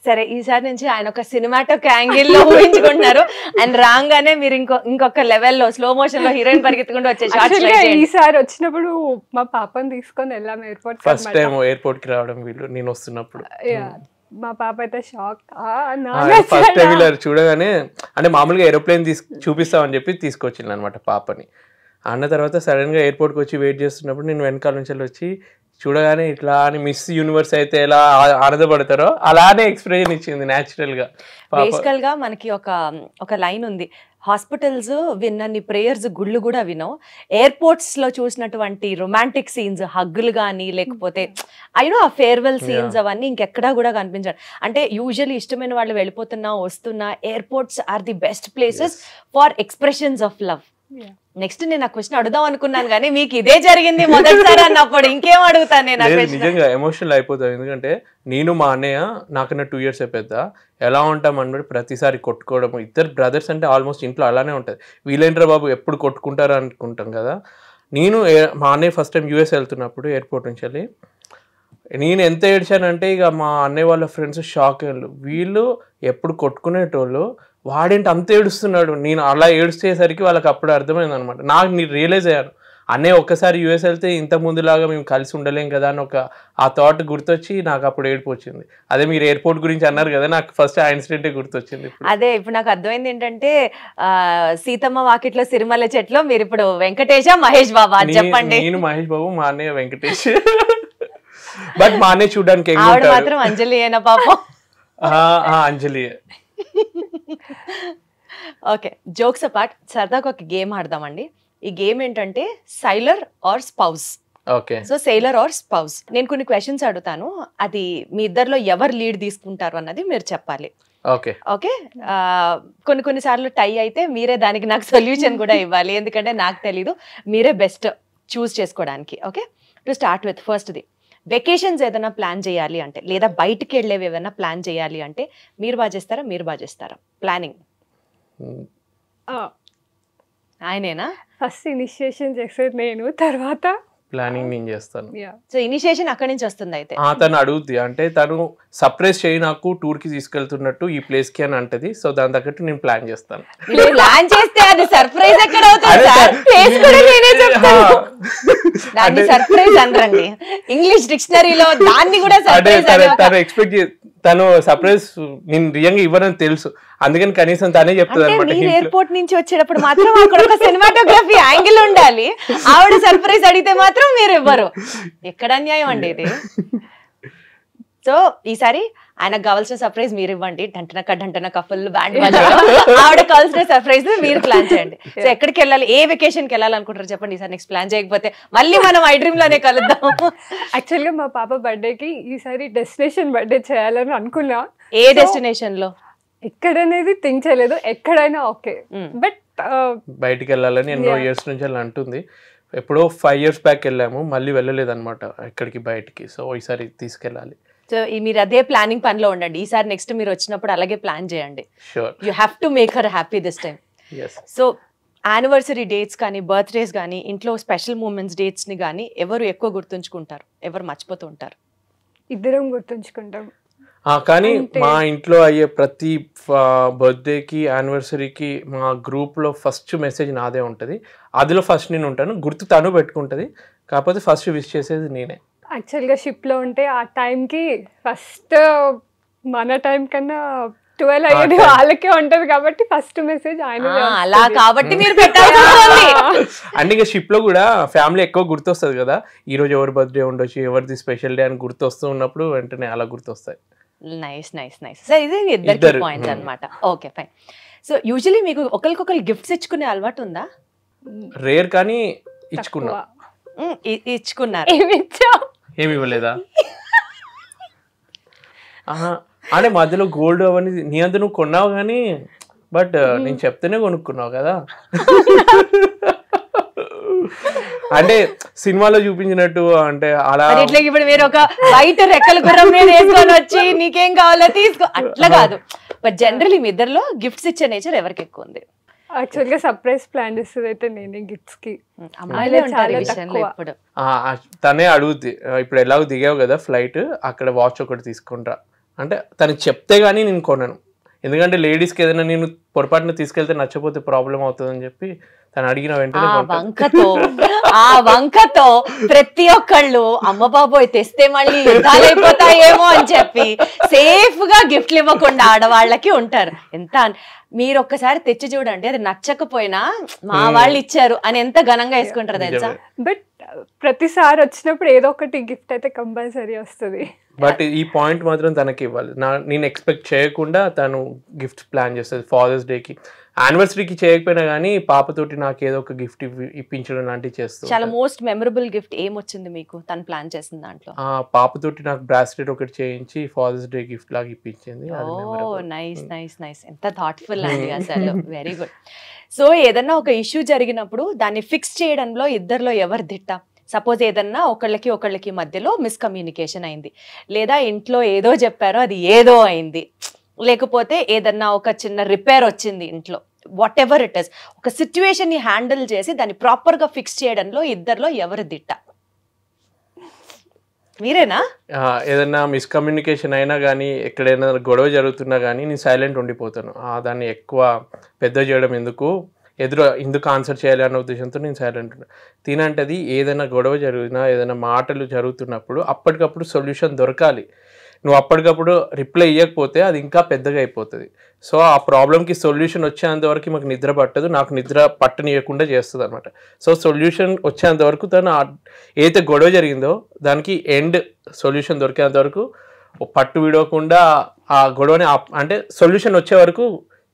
సరే, ఈసారి నుంచి ఆయన ఒక సినిమాటిక్ యాంగిల్ లో ఊహించుకుంటున్నారు అండ్ రాగానే మీరు ఇంకొక లెవెల్లో స్లో మోషన్ లో హీరోయిన్ పరిగెత్తుకుంటూ వచ్చే షాట్స్. ఈసారి వచ్చినప్పుడు మా పాపని తీసుకొని వెళ్ళాం ఎయిర్పోర్ట్. ఫస్ట్ టైం ఎయిర్పోర్ట్ కి రావడం వీళ్ళు, నేను వస్తున్నప్పుడు. మా పాప అయితే షాక్. ఫస్ట్ టైం ఇలా చూడగానే అంటే మామూలుగా ఏరోప్లేన్ చూపిస్తామని చెప్పి తీసుకొచ్చింది అనమాట పాపని. అన్న తర్వాత సడన్ గా ఎయిర్పోర్ట్ కి వచ్చి వెయిట్ చేస్తున్నప్పుడు నేను వెనకాల నుంచి వచ్చి చూడగానే ఇట్లా అని మిస్ యూనివర్స్ అయితే ఎలా ఆనందపడతారో అలానే ఎక్స్ప్రెషన్ ఇచ్చింది న్యాచురల్ గా. బేసికల్ గా మనకి ఒక లైన్ ఉంది, హాస్పిటల్స్ విన్నన్ని ప్రేయర్స్ గుళ్ళు కూడా వినవు. ఎయిర్పోర్ట్స్ లో చూసినటువంటి రొమాంటిక్ సీన్స్, హగ్గులు కానీ లేకపోతే ఆ ఫేర్వెల్ సీన్స్ అవన్నీ ఇంకెక్కడా కూడా కనిపించారు. అంటే యూజువల్లీ ఇష్టమైన వాళ్ళు వెళ్ళిపోతున్నా వస్తున్నా airports are the best places for expressions of love. Next నేను ఆ క్వశ్చన్ అడుగుదాం అనుకున్నాను కానీ మీకు ఇదే జరిగింది మొదటిసారి అన్నప్పుడు ఇంకేం అడుగుతాను నేను. నిజంగా ఎమోషనల్ అయిపోతాను. ఎందుకంటే నేను మా అన్నయ్య నాకన్నా 2 years పెద్ద, ఎలా ఉంటాం అన్నమాట ప్రతిసారి కొట్టుకోవడం. ఇద్దరు బ్రదర్స్ అంటే ఆల్మోస్ట్ ఇంట్లో అలానే ఉంటుంది. వీళ్ళేంట్రా బాబు ఎప్పుడు కొట్టుకుంటారు అనుకుంటాం కదా. మా అన్నయ్య ఫస్ట్ టైం US వెళ్తున్నప్పుడు ఎయిర్పోర్ట్ నుంచి వెళ్ళి నేను ఎంత ఏడ్చానంటే ఇక మా అన్నయ్య వాళ్ళ ఫ్రెండ్స్ షాక్ అయ్యారు. వీళ్ళు ఎప్పుడు కొట్టుకునేటోళ్ళు, వాడేంటి అంత ఏడుస్తున్నాడు. నేను అలా ఏడ్చేసరికి వాళ్ళకి అప్పుడు అర్థమైంది అనమాట. నాకు నేను రియలైజ్ అయ్యాను, అన్నయ్య ఒక్కసారి US వెళ్తే ఇంత ముందులాగా మేము కలిసి ఉండలేం కదా అని ఆ థాట్ గుర్తొచ్చి నాకు అప్పుడు ఏడుపు వచ్చింది. అదే మీరు ఎయిర్పోర్ట్ గురించి అన్నారు కదా, నాకు ఫస్ట్ ఆ ఇన్సిడెంటే గుర్తొచ్చింది. అదే ఇప్పుడు నాకు అర్థమైంది ఏంటంటే సీతమ్మ వాకిట్లో సిరిమల్ల చెట్లో మీరు ఇప్పుడు వెంకటేశ మహేష్ బాబు చెప్పండి. నేను మహేష్ బాబు, మా అన్నయ్య వెంకటేష్. బట్ మా అన్నయ్య చూడడానికి మాత్రం అంజలి అయినా పాపం. అంజలి. ఓకే, జోక్స్ అపార్ట్ సరదాగా ఒక గేమ్ ఆడదామండి. ఈ గేమ్ ఏంటంటే sailor or spouse. Okay, so sailor or spouse. నేను కొన్ని క్వశ్చన్స్ అడుగుతాను, అది మీ ఇద్దరిలో ఎవరు లీడ్ తీసుకుంటారు అన్నది మీరు చెప్పాలి. ఓకే ఓకే, కొన్నిసార్లు టై అయితే మీరే దానికి నాకు సొల్యూషన్ కూడా ఇవ్వాలి, ఎందుకంటే నాకు తెలీదు, మీరే బెస్ట్ చూస్ చేసుకోవడానికి. ఓకే, టు స్టార్ట్ విత్ ఫస్ట్ది, వెకేషన్స్ ఏదైనా ప్లాన్ చేయాలి అంటే లేదా బయటికి వెళ్ళేవి ఏదైనా ప్లాన్ చేయాలి అంటే మీరు బాగా చేస్తారా మీరు బాగా చేస్తారా ప్లానింగ్? ఆయనేనా ఫస్ట్ ఇనిషియేషన్ చేసేది నేను, తర్వాత ప్లానింగ్ నేను చేస్తాను. సో ఇనిషియేషన్ అక్కడి నుంచి వస్తుంది. అయితే తను అడుగుద్ది, అంటే తను సర్ప్రైజ్ చేయి నాకు టూర్ కి తీసుకెళ్తున్నట్టు ఈ ప్లేస్ కి అని అంటది. సో దాని తగ్గట్టు నేను ప్లాన్ చేస్తాను. ప్లాన్ చేస్తే అది సర్ప్రైజ్ ఎక్కడ అవుతుంది సార్? ప్లేస్ కూడా నేనే చెప్తాను. దాన్ని సర్ప్రైజ్ అనరండి ఇంగ్లీష్ డిక్షనరీలో, దాన్ని కూడా సర్ప్రైజ్ అని. తను ఎక్స్పెక్ట్ తను సర్ప్రైజ్ నేను రియంగా ఇవ్వనని తెలుసు, అందుకని కనీసం తనే చెప్తుంది అనమాట. ఎయిర్పోర్ట్ నుంచి వచ్చేటప్పుడు మాత్రం అక్కడ ఒక సినిమాటోగ్రఫీ యాంగిల్ ఉండాలి, ఆవిడ సర్ప్రైజ్ అడిగితే మాత్రం మీరు ఇవ్వరు. ఎక్కడ అన్యాయం అండి ఇది? సో ఈసారి ఆయనకు కావాల్సిన సర్ప్రైజ్ మీరు ఇవ్వండి, డంటనక ఫుల్ బ్యాండ్ ఆవిడ కావాల్సిన సర్ప్రైజ్ మీరు ప్లాన్ చేయండి. సో ఎక్కడికి వెళ్ళాలి, ఏ వెకేషన్ కి వెళ్ళాలనుకుంటారు చెప్పండి ఈసారి. నెక్స్ట్ ప్లాన్ చేయకపోతే మళ్ళీ మనం ఐ డ్రీమ్ లోనే కలుద్దాం. యాక్చువల్గా మా పాప బర్త్డేకి ఈసారి డెస్టినేషన్ బర్త్డే చేయాలని అనుకున్నా. ఏ డెస్టినేషన్ లో ఎక్కడనేది థింక్ చేయలేదు, ఎక్కడైనా ఓకే, బట్ బయటికి వెళ్ళాలని ఎన్నో ఇయర్స్ నుంచి అలా అంటుంది. ఎప్పుడో 5 years బ్యాక్ వెళ్ళాము, మళ్ళీ వెళ్ళలేదు అనమాట ఎక్కడికి బయటికి. సో ఈసారి తీసుకెళ్ళాలి. సో మీరు అదే ప్లానింగ్ పనిలో ఉండండి. ఈసారి నెక్స్ట్ మీరు వచ్చినప్పుడు అలాగే ప్లాన్ చేయండి. You have to make her happy this time. So anniversary dates కానీ బర్త్డేస్ కానీ ఇంట్లో స్పెషల్ మూమెంట్స్ డేట్స్ ని కానీ ఎవరు ఎక్కువ గుర్తుంచుకుంటారు, ఎవరు మర్చిపోతూ ఉంటారు? ఇద్దరం గుర్తుంచుకుంటాం. కానీ మా ఇంట్లో అయ్యే ప్రతి బర్త్డేకి యానివర్సరీకి మా గ్రూప్లో ఫస్ట్ మెసేజ్ నాదే ఉంటుంది. అదిలో ఫస్ట్ నేను ఉంటాను, గుర్తు తను పెట్టుకుంటుంది, కాకపోతే ఫస్ట్ విష్ చేసేది నేనే. యాక్చువల్గా షిప్లో ఉంటే ఆ టైంకి ఫస్ట్ మన టైం కన్నా 12 అయ్యేది వాళ్ళకే ఉంటది కాబట్టి ఫస్ట్ మెసేజ్ ఆయన అలా కాబట్టి మీరు పెట్టాల్సి వస్తుంది. అంటే ఇక షిప్ లో కూడా ఫ్యామిలీ ఎక్కువ గుర్తొస్తుంది కదా, ఈ రోజు ఎవరి బర్త్డే ఉండొచ్చు, ఎవరిది స్పెషల్ డే అని గుర్తొస్తూ ఉన్నప్పుడు వెంటనే అలా గుర్తొస్తాయి. Nice nice nice. సో ఇది ఇద్దరికి పాయింట్స్ అన్నమాట. Okay fine. సో యూజువలీ మీకు ఒకరికొకరు గిఫ్ట్స్ ఇచ్చుకునే అలవాటు ఉందా? రేర్ కానీ ఇచ్చుకున్నా. ఇచ్చుకున్నారు. ఏమి ఇవ్వలేదా? అంటే మధ్యలో గోల్డ్ అవన్నీ నీ అంత నువ్వు కొన్నావు కానీ, బట్ నేను చెప్తేనే కొనుక్కున్నావు కదా. అంటే సినిమాలో చూపించినట్టు అంటే అలా ఇట్లా ఇప్పుడు మీరు ఒక వైట్ రెక్కల గుర్రం మీద వేసుకొని వచ్చి నీకేం కావాలో తీసుకో అట్లా కాదు. బట్ జనరల్లీ మీ ఇద్దరిలో గిఫ్ట్స్ ఇచ్చే నేచర్ ఎవరికి ఎక్కువ ఉంది? యాక్చువల్గా సర్ప్రైజ్ ప్లాన్ చేస్తుంది అయితే నేనే గిఫ్ట్స్ కి. అమ్మాయిలే ఉంటారు ఈ విషయంలో ఎప్పుడు. తనే అడుగుద్ది, ఇప్పుడు ఎలాగో దిగావు కదా ఫ్లైట్, అక్కడ వాచ్ ఒకటి తీసుకుంటా అంటే తనకి చెప్తే గానీ నేను కొనను. ఎందుకంటే లేడీస్కి ఏదైనా నేను పొరపాటున తీసుకెళ్తే నచ్చపోతే ప్రాబ్లం అవుతుందని చెప్పి తను అడిగిన వెంటనే ఆ వంకతో ప్రతి ఒక్కళ్ళు అమ్మ బాబోయ్ తెస్తే మళ్ళీ యుద్ధాలు అయిపోతాయేమో అని చెప్పి సేఫ్ గా గిఫ్ట్లు ఇవ్వకుండా ఆడవాళ్ళకి ఉంటారు. ఎంత మీరు ఒక్కసారి తెచ్చి చూడండి, అది నచ్చకపోయినా మా వాళ్ళు ఇచ్చారు అని ఎంత ఘనంగా వేసుకుంటారు తెలుసా. బట్ ప్రతిసారి వచ్చినప్పుడు ఏదో ఒకటి గిఫ్ట్ అయితే కంపల్సరీ వస్తుంది. బట్ ఈ పాయింట్ మాత్రం తనకి ఇవ్వాలి. నేను ఎక్స్పెక్ట్ చేయకుండా తను గిఫ్ట్ ప్లాన్ చేస్తుంది. ఫాదర్స్ డేకి, యానివర్సరీకి చేయకపోయినా కానీ పాపతోటి నాకు ఏదో ఒక గిఫ్ట్ ఇప్పించడం లాంటివి చేస్తుంది. చాలా మోస్ట్ మెమరబుల్ గిఫ్ట్ ఏమొచ్చింది మీకు తను ప్లాన్ చేసిన దాంట్లో? పాపతోటి నాకు బ్రాస్లెట్ ఒకటి చేయించి ఫాదర్స్ డే గిఫ్ట్ లాగా ఇప్పించింది. Nice nice nice. ఎంత థాట్ఫుల్ అండి అసలు. Very good. సో ఏదన్నా ఒక ఇష్యూ జరిగినప్పుడు దాన్ని ఫిక్స్ చేయడంలో ఇద్దరిలో ఎవరు దిట్ట? సపోజ్ ఏదన్నా ఒకళ్ళకి మధ్యలో మిస్కమ్యూనికేషన్ అయింది, లేదా ఇంట్లో ఏదో చెప్పారో అది ఏదో అయింది, లేకపోతే ఏదన్నా ఒక చిన్న రిపేర్ వచ్చింది ఇంట్లో, వాట్ ఎవర్ ఇట్ ఇస్, ఒక సిచ్యువేషన్ ని హ్యాండిల్ చేసి దాన్ని ప్రాపర్ గా ఫిక్స్ చేయడంలో ఇద్దరిలో ఎవరు దిట్ట? మీరేనా? ఏదన్నా మిస్కమ్యూనికేషన్ అయినా కానీ ఎక్కడైనా గొడవ జరుగుతున్నా కానీ నేను సైలెంట్ ఉండిపోతాను. దాన్ని ఎక్కువ పెద్ద చేయడం ఎందుకు ఆన్సర్ చేయాలి అన్న ఉద్దేశంతో నేను సైలెంట్ ఉన్నాను. తినంటది ఏదైనా గొడవ జరిగినా ఏదైనా మాటలు జరుగుతున్నప్పుడు అప్పటికప్పుడు సొల్యూషన్ దొరకాలి. నువ్వు అప్పటికప్పుడు రిప్లై ఇవ్వకపోతే అది ఇంకా పెద్దగా అయిపోతుంది. సో ఆ ప్రాబ్లంకి సొల్యూషన్ వచ్చేంత వరకు మాకు నిద్ర పట్టదు, నాకు నిద్ర పట్టనియకుండా చేస్తుంది అనమాట. సో సొల్యూషన్ వచ్చేంత వరకు తను ఏదైతే గొడవ జరిగిందో దానికి ఎండ్ సొల్యూషన్ దొరికేంత వరకు పట్టు విడవకుండా ఆ గొడవని అంటే సొల్యూషన్ వచ్చే వరకు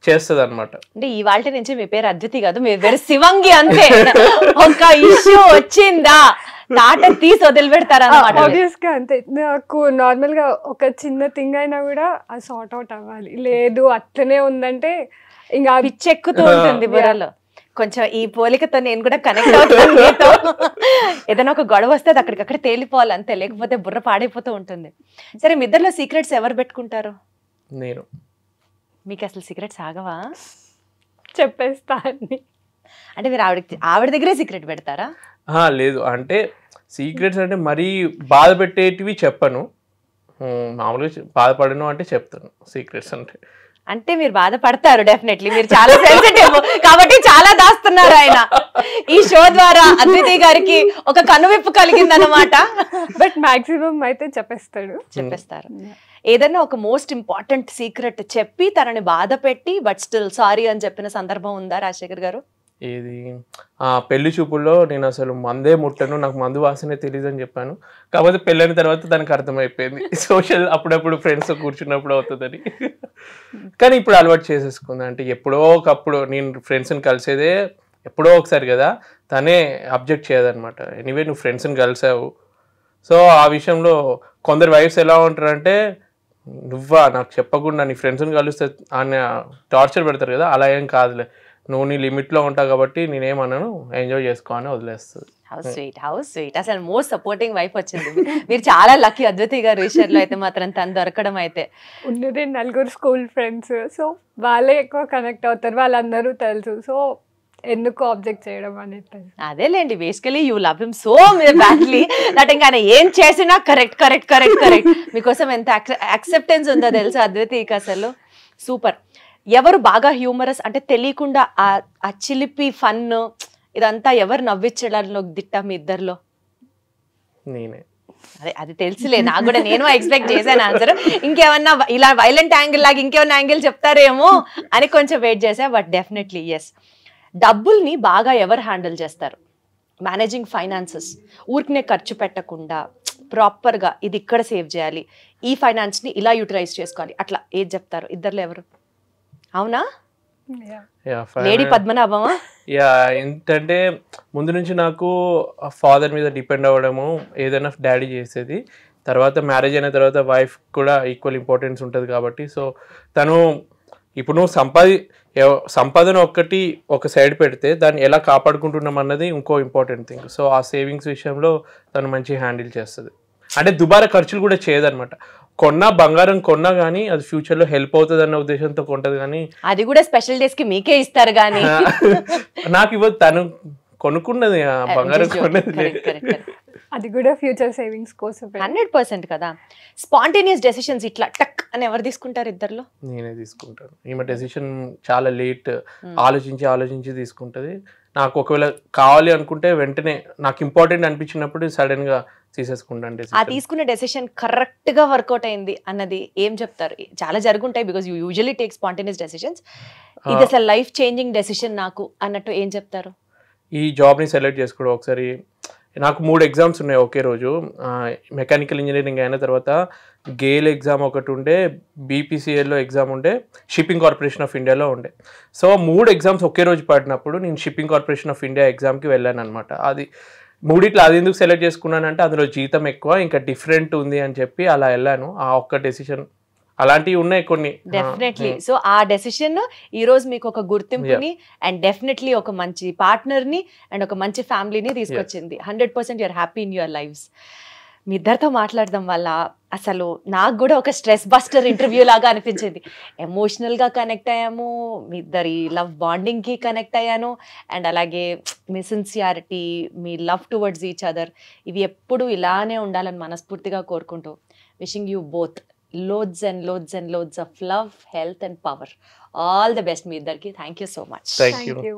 చేస్తుంది అనమాట. అంటే ఇవాళ నుంచి మీ పేరు అద్వితి కాదు, మీ పేరు శివంగి అంతే. ఒక ఇష్యూ వచ్చిందా తాట తీసి వదిలి పెడతారన్నమాట. ఆబ్వియస్ గా అంతే. నాకు నార్మల్ గా ఒక చిన్న థింగ్ అయినా కూడా అది సార్ట్ అవుట్ అవ్వాలి. లేదు అట్లనే ఉందంటే ఇంకా పిచ్చెక్కుతూ ఉంటుంది బుర్రలో. కొంచెం ఈ పోలికతో నేను కూడా కనెక్ట్ అవుతాను. ఏదైనా ఒక గొడవ వస్తే అది అక్కడికక్కడ తేలిపోవాలి అంతే, లేకపోతే బుర్ర పాడైపోతూ ఉంటుంది. సరే మీ ఇద్దరిలో సీక్రెట్స్ ఎవరు పెట్టుకుంటారు? నేను. మీకు అసలు సీక్రెట్స్ ఆగవా? చెప్పేస్తా అన్ని. అంటే మీరు ఆవిడ దగ్గరే సీక్రెట్ పెడతారా? లేదు, అంటే సీక్రెట్స్ అంటే మరీ బాధ పెట్టేటివి చెప్పను, మామూలుగా బాధపడను అంటే చెప్తాను సీక్రెట్స్ అంటే. అంటే మీరు బాధపడతారు డెఫినెట్లీ, మీరు చాలా సెన్సిటివ్ కాబట్టి చాలా దాస్తున్నారు ఆయన. ఈ షో ద్వారా అద్వితి గారికి ఒక కనువిప్పు కలిగిందన్నమాట. బట్ మాక్సిమం అయితే చెప్పేస్తారు. ఏదన్నా ఒక మోస్ట్ ఇంపార్టెంట్ సీక్రెట్ చెప్పి తనని బాధ పెట్టి బట్ స్టిల్ సారీ అని చెప్పిన సందర్భం ఉందా రాజశేఖర్ గారు? ఏది పెళ్లి చూపుల్లో నేను అసలు మందే ముట్టను, నాకు మందు వాసనే తెలియదు అని చెప్పాను. కాకపోతే పెళ్ళైన తర్వాత దానికి అర్థమైపోయింది, సోషల్ అప్పుడప్పుడు ఫ్రెండ్స్ కూర్చున్నప్పుడు అవుతుందని. కానీ ఇప్పుడు అలవాటు చేసేసుకుంది. అంటే ఎప్పుడో ఒకప్పుడు నేను ఫ్రెండ్స్ని కలిసేదే ఎప్పుడో ఒకసారి కదా, తనే అబ్జెక్ట్ చేయదనమాట. ఎనీవే నువ్వు ఫ్రెండ్స్ని కలిసావు. సో ఆ విషయంలో కొందరు వైఫ్స్ ఎలా ఉంటారంటే, నువ్వా నాకు చెప్పకుండా నీ ఫ్రెండ్స్ని కలిస్తే ఆయన టార్చర్ పెడతారు కదా, అలా ఏం కాదులే, నువ్వు నీ లిమిట్లో ఉంటావు కాబట్టి నేనేమన్నాను ఎంజాయ్ చేసుకో అని వదిలేస్తుంది. How sweet. అసలు మోస్ట్ సపోర్టింగ్ వైఫ్ వచ్చింది. మీరు చాలా లక్కీ అద్వితి గారి విషయంలో అయితే మాత్రం తను దొరకడం. అయితే ఉన్నది 4 స్కూల్ ఫ్రెండ్స్, సో వాళ్ళే ఎక్కువ కనెక్ట్ అవుతారు, వాళ్ళందరూ తెలుసు. సో ఎందుకు ఆబ్జెక్ట్ చేయడం అనేది అదేలేండి. Basically you love him so badly that ఇంకా ఏం చేసినా కరెక్ట్. మీకోసం ఎంత యాక్సెప్టెన్స్ ఉందో తెలుసా అద్వితికి అసలు. సూపర్. ఎవరు బాగా హ్యూమరస్ అంటే తెలియకుండా ఆ చిలిపి ఫన్ ఇదంతా ఎవరు నవ్వించడంలో దిట్ట మీ ఇద్దరిలో? నేనే. అదే అది తెలుసులే నాకు కూడా, నేను ఎక్స్పెక్ట్ చేశాను ఆన్సర్. ఇంకేమన్నా ఇలా వైలెంట్ యాంగిల్ లాగా ఇంకేమన్నా యాంగిల్ చెప్తారేమో అని కొంచెం వెయిట్ చేశా. But definitely yes. డబ్బుల్ని బాగా ఎవరు హ్యాండిల్ చేస్తారు? మేనేజింగ్ ఫైనాన్సెస్, ఊరికనే ఖర్చు పెట్టకుండా ప్రాపర్గా ఇది ఇక్కడ సేవ్ చేయాలి, ఈ ఫైనాన్స్ని ఇలా యూటిలైజ్ చేసుకోవాలి, అట్లా ఏది చెప్తారు ఇద్దరులో ఎవరు? అవునా, లేడీ పద్మనాభమా? యా, ఏంటంటే ముందు నుంచి నాకు ఫాదర్ మీద డిపెండ్ అవ్వడము, ఏదైనా డాడీ చేసేది. తర్వాత మ్యారేజ్ అయిన తర్వాత వైఫ్ కూడా ఈక్వల్ ఇంపార్టెన్స్ ఉంటుంది కాబట్టి, సో తను ఇప్పుడు నువ్వు సంపాదన ఒక్కటి ఒక సైడ్ పెడితే దాన్ని ఎలా కాపాడుకుంటున్నాం అన్నది ఇంకో ఇంపార్టెంట్ థింగ్. సో ఆ సేవింగ్స్ విషయంలో తను మంచి హ్యాండిల్ చేస్తుంది. అంటే దుబారా ఖర్చులు కూడా చేయదన్నమాట. బంగారం కొన్నా కానీ అది ఫ్యూచర్ లో హెల్ప్ అవుతుంది అన్న ఉద్దేశంతో కొంటది, కానీ అది కూడా స్పెషల్ డేస్ కి మీకే ఇస్తారు కానీ నాకు ఇవ్వదు. తను కొనుక్కున్నది బంగారం కొన్నది, అది కూడా ఫ్యూచర్ సేవింగ్స్ కోసం 100% కదా. స్పాంటేనియస్ డెసిషన్స్ ఇట్లా టక్ అని ఎవరు తీసుకుంటారు ఇద్దరులో? నేనే తీసుకుంటాను. ఈమె డెసిషన్ చాలా లేట్ ఆలోచించి తీసుకుంటది. నాకు ఒకవేళ కావాలి అనుకుంటే వెంటనే, నాకు ఇంపార్టెంట్ అనిపించినప్పుడు సడన్ గా తీసేసుకుంటాను. ఆ తీసుకున్న డెసిషన్ కరెక్ట్ గా వర్కౌట్ అయింది అన్నది ఏం చెప్తారు? చాలా జరుగుంటాయి, because you usually take spontaneous decisions. ఇది అసలు లైఫ్ చేంజింగ్ డెసిషన్ నాకు అన్నట్టు ఏం చెప్తారు? ఈ జాబ్ని సెలెక్ట్ చేసుకోవడం. ఒకసారి నాకు 3 ఎగ్జామ్స్ ఉన్నాయి ఒకే రోజు. మెకానికల్ ఇంజనీరింగ్ అయిన తర్వాత గేల్ ఎగ్జామ్ ఒకటి ఉండే, బీపీసీఎల్లో ఎగ్జామ్ ఉండే, షిప్పింగ్ కార్పొరేషన్ ఆఫ్ ఇండియాలో ఉండే. సో 3 ఎగ్జామ్స్ ఒకే రోజు పడినప్పుడు నేను షిప్పింగ్ కార్పొరేషన్ ఆఫ్ ఇండియా ఎగ్జామ్కి వెళ్ళాను అనమాట. అది మూడిట్లో అది ఎందుకు సెలెక్ట్ చేసుకున్నానంటే అందులో జీతం ఎక్కువ, ఇంకా డిఫరెంట్ ఉంది అని చెప్పి అలా వెళ్ళాను. ఆ ఒక్క డెసిషన్, అలాంటివి ఉన్నాయి కొన్ని. డెఫినెట్లీ. సో ఆ డెసిషన్ ఈ రోజు మీకు ఒక గుర్తింపుని అండ్ డెఫినెట్లీ ఒక మంచి పార్ట్నర్ ని అండ్ ఒక మంచి ఫ్యామిలీని తీసుకొచ్చింది. 100% you are happy in your lifes. మీ ఇద్దరితో మాట్లాడడం వల్ల అసలు నాకు కూడా ఒక స్ట్రెస్ బస్టర్ ఇంటర్వ్యూ లాగా అనిపించింది. ఎమోషనల్గా కనెక్ట్ అయ్యాము, మీ ఇద్దరి లవ్ బాండింగ్కి కనెక్ట్ అయ్యాను, అండ్ అలాగే మీ సిన్సియారిటీ, మీ లవ్ టువర్డ్స్ ఈచ్ అదర్, ఇవి ఎప్పుడు ఇలానే ఉండాలని మనస్ఫూర్తిగా కోరుకుంటూ wishing you both loads and loads and loads of love, health and power. All the best మీ ఇద్దరికి. Thank you so much. Thank you.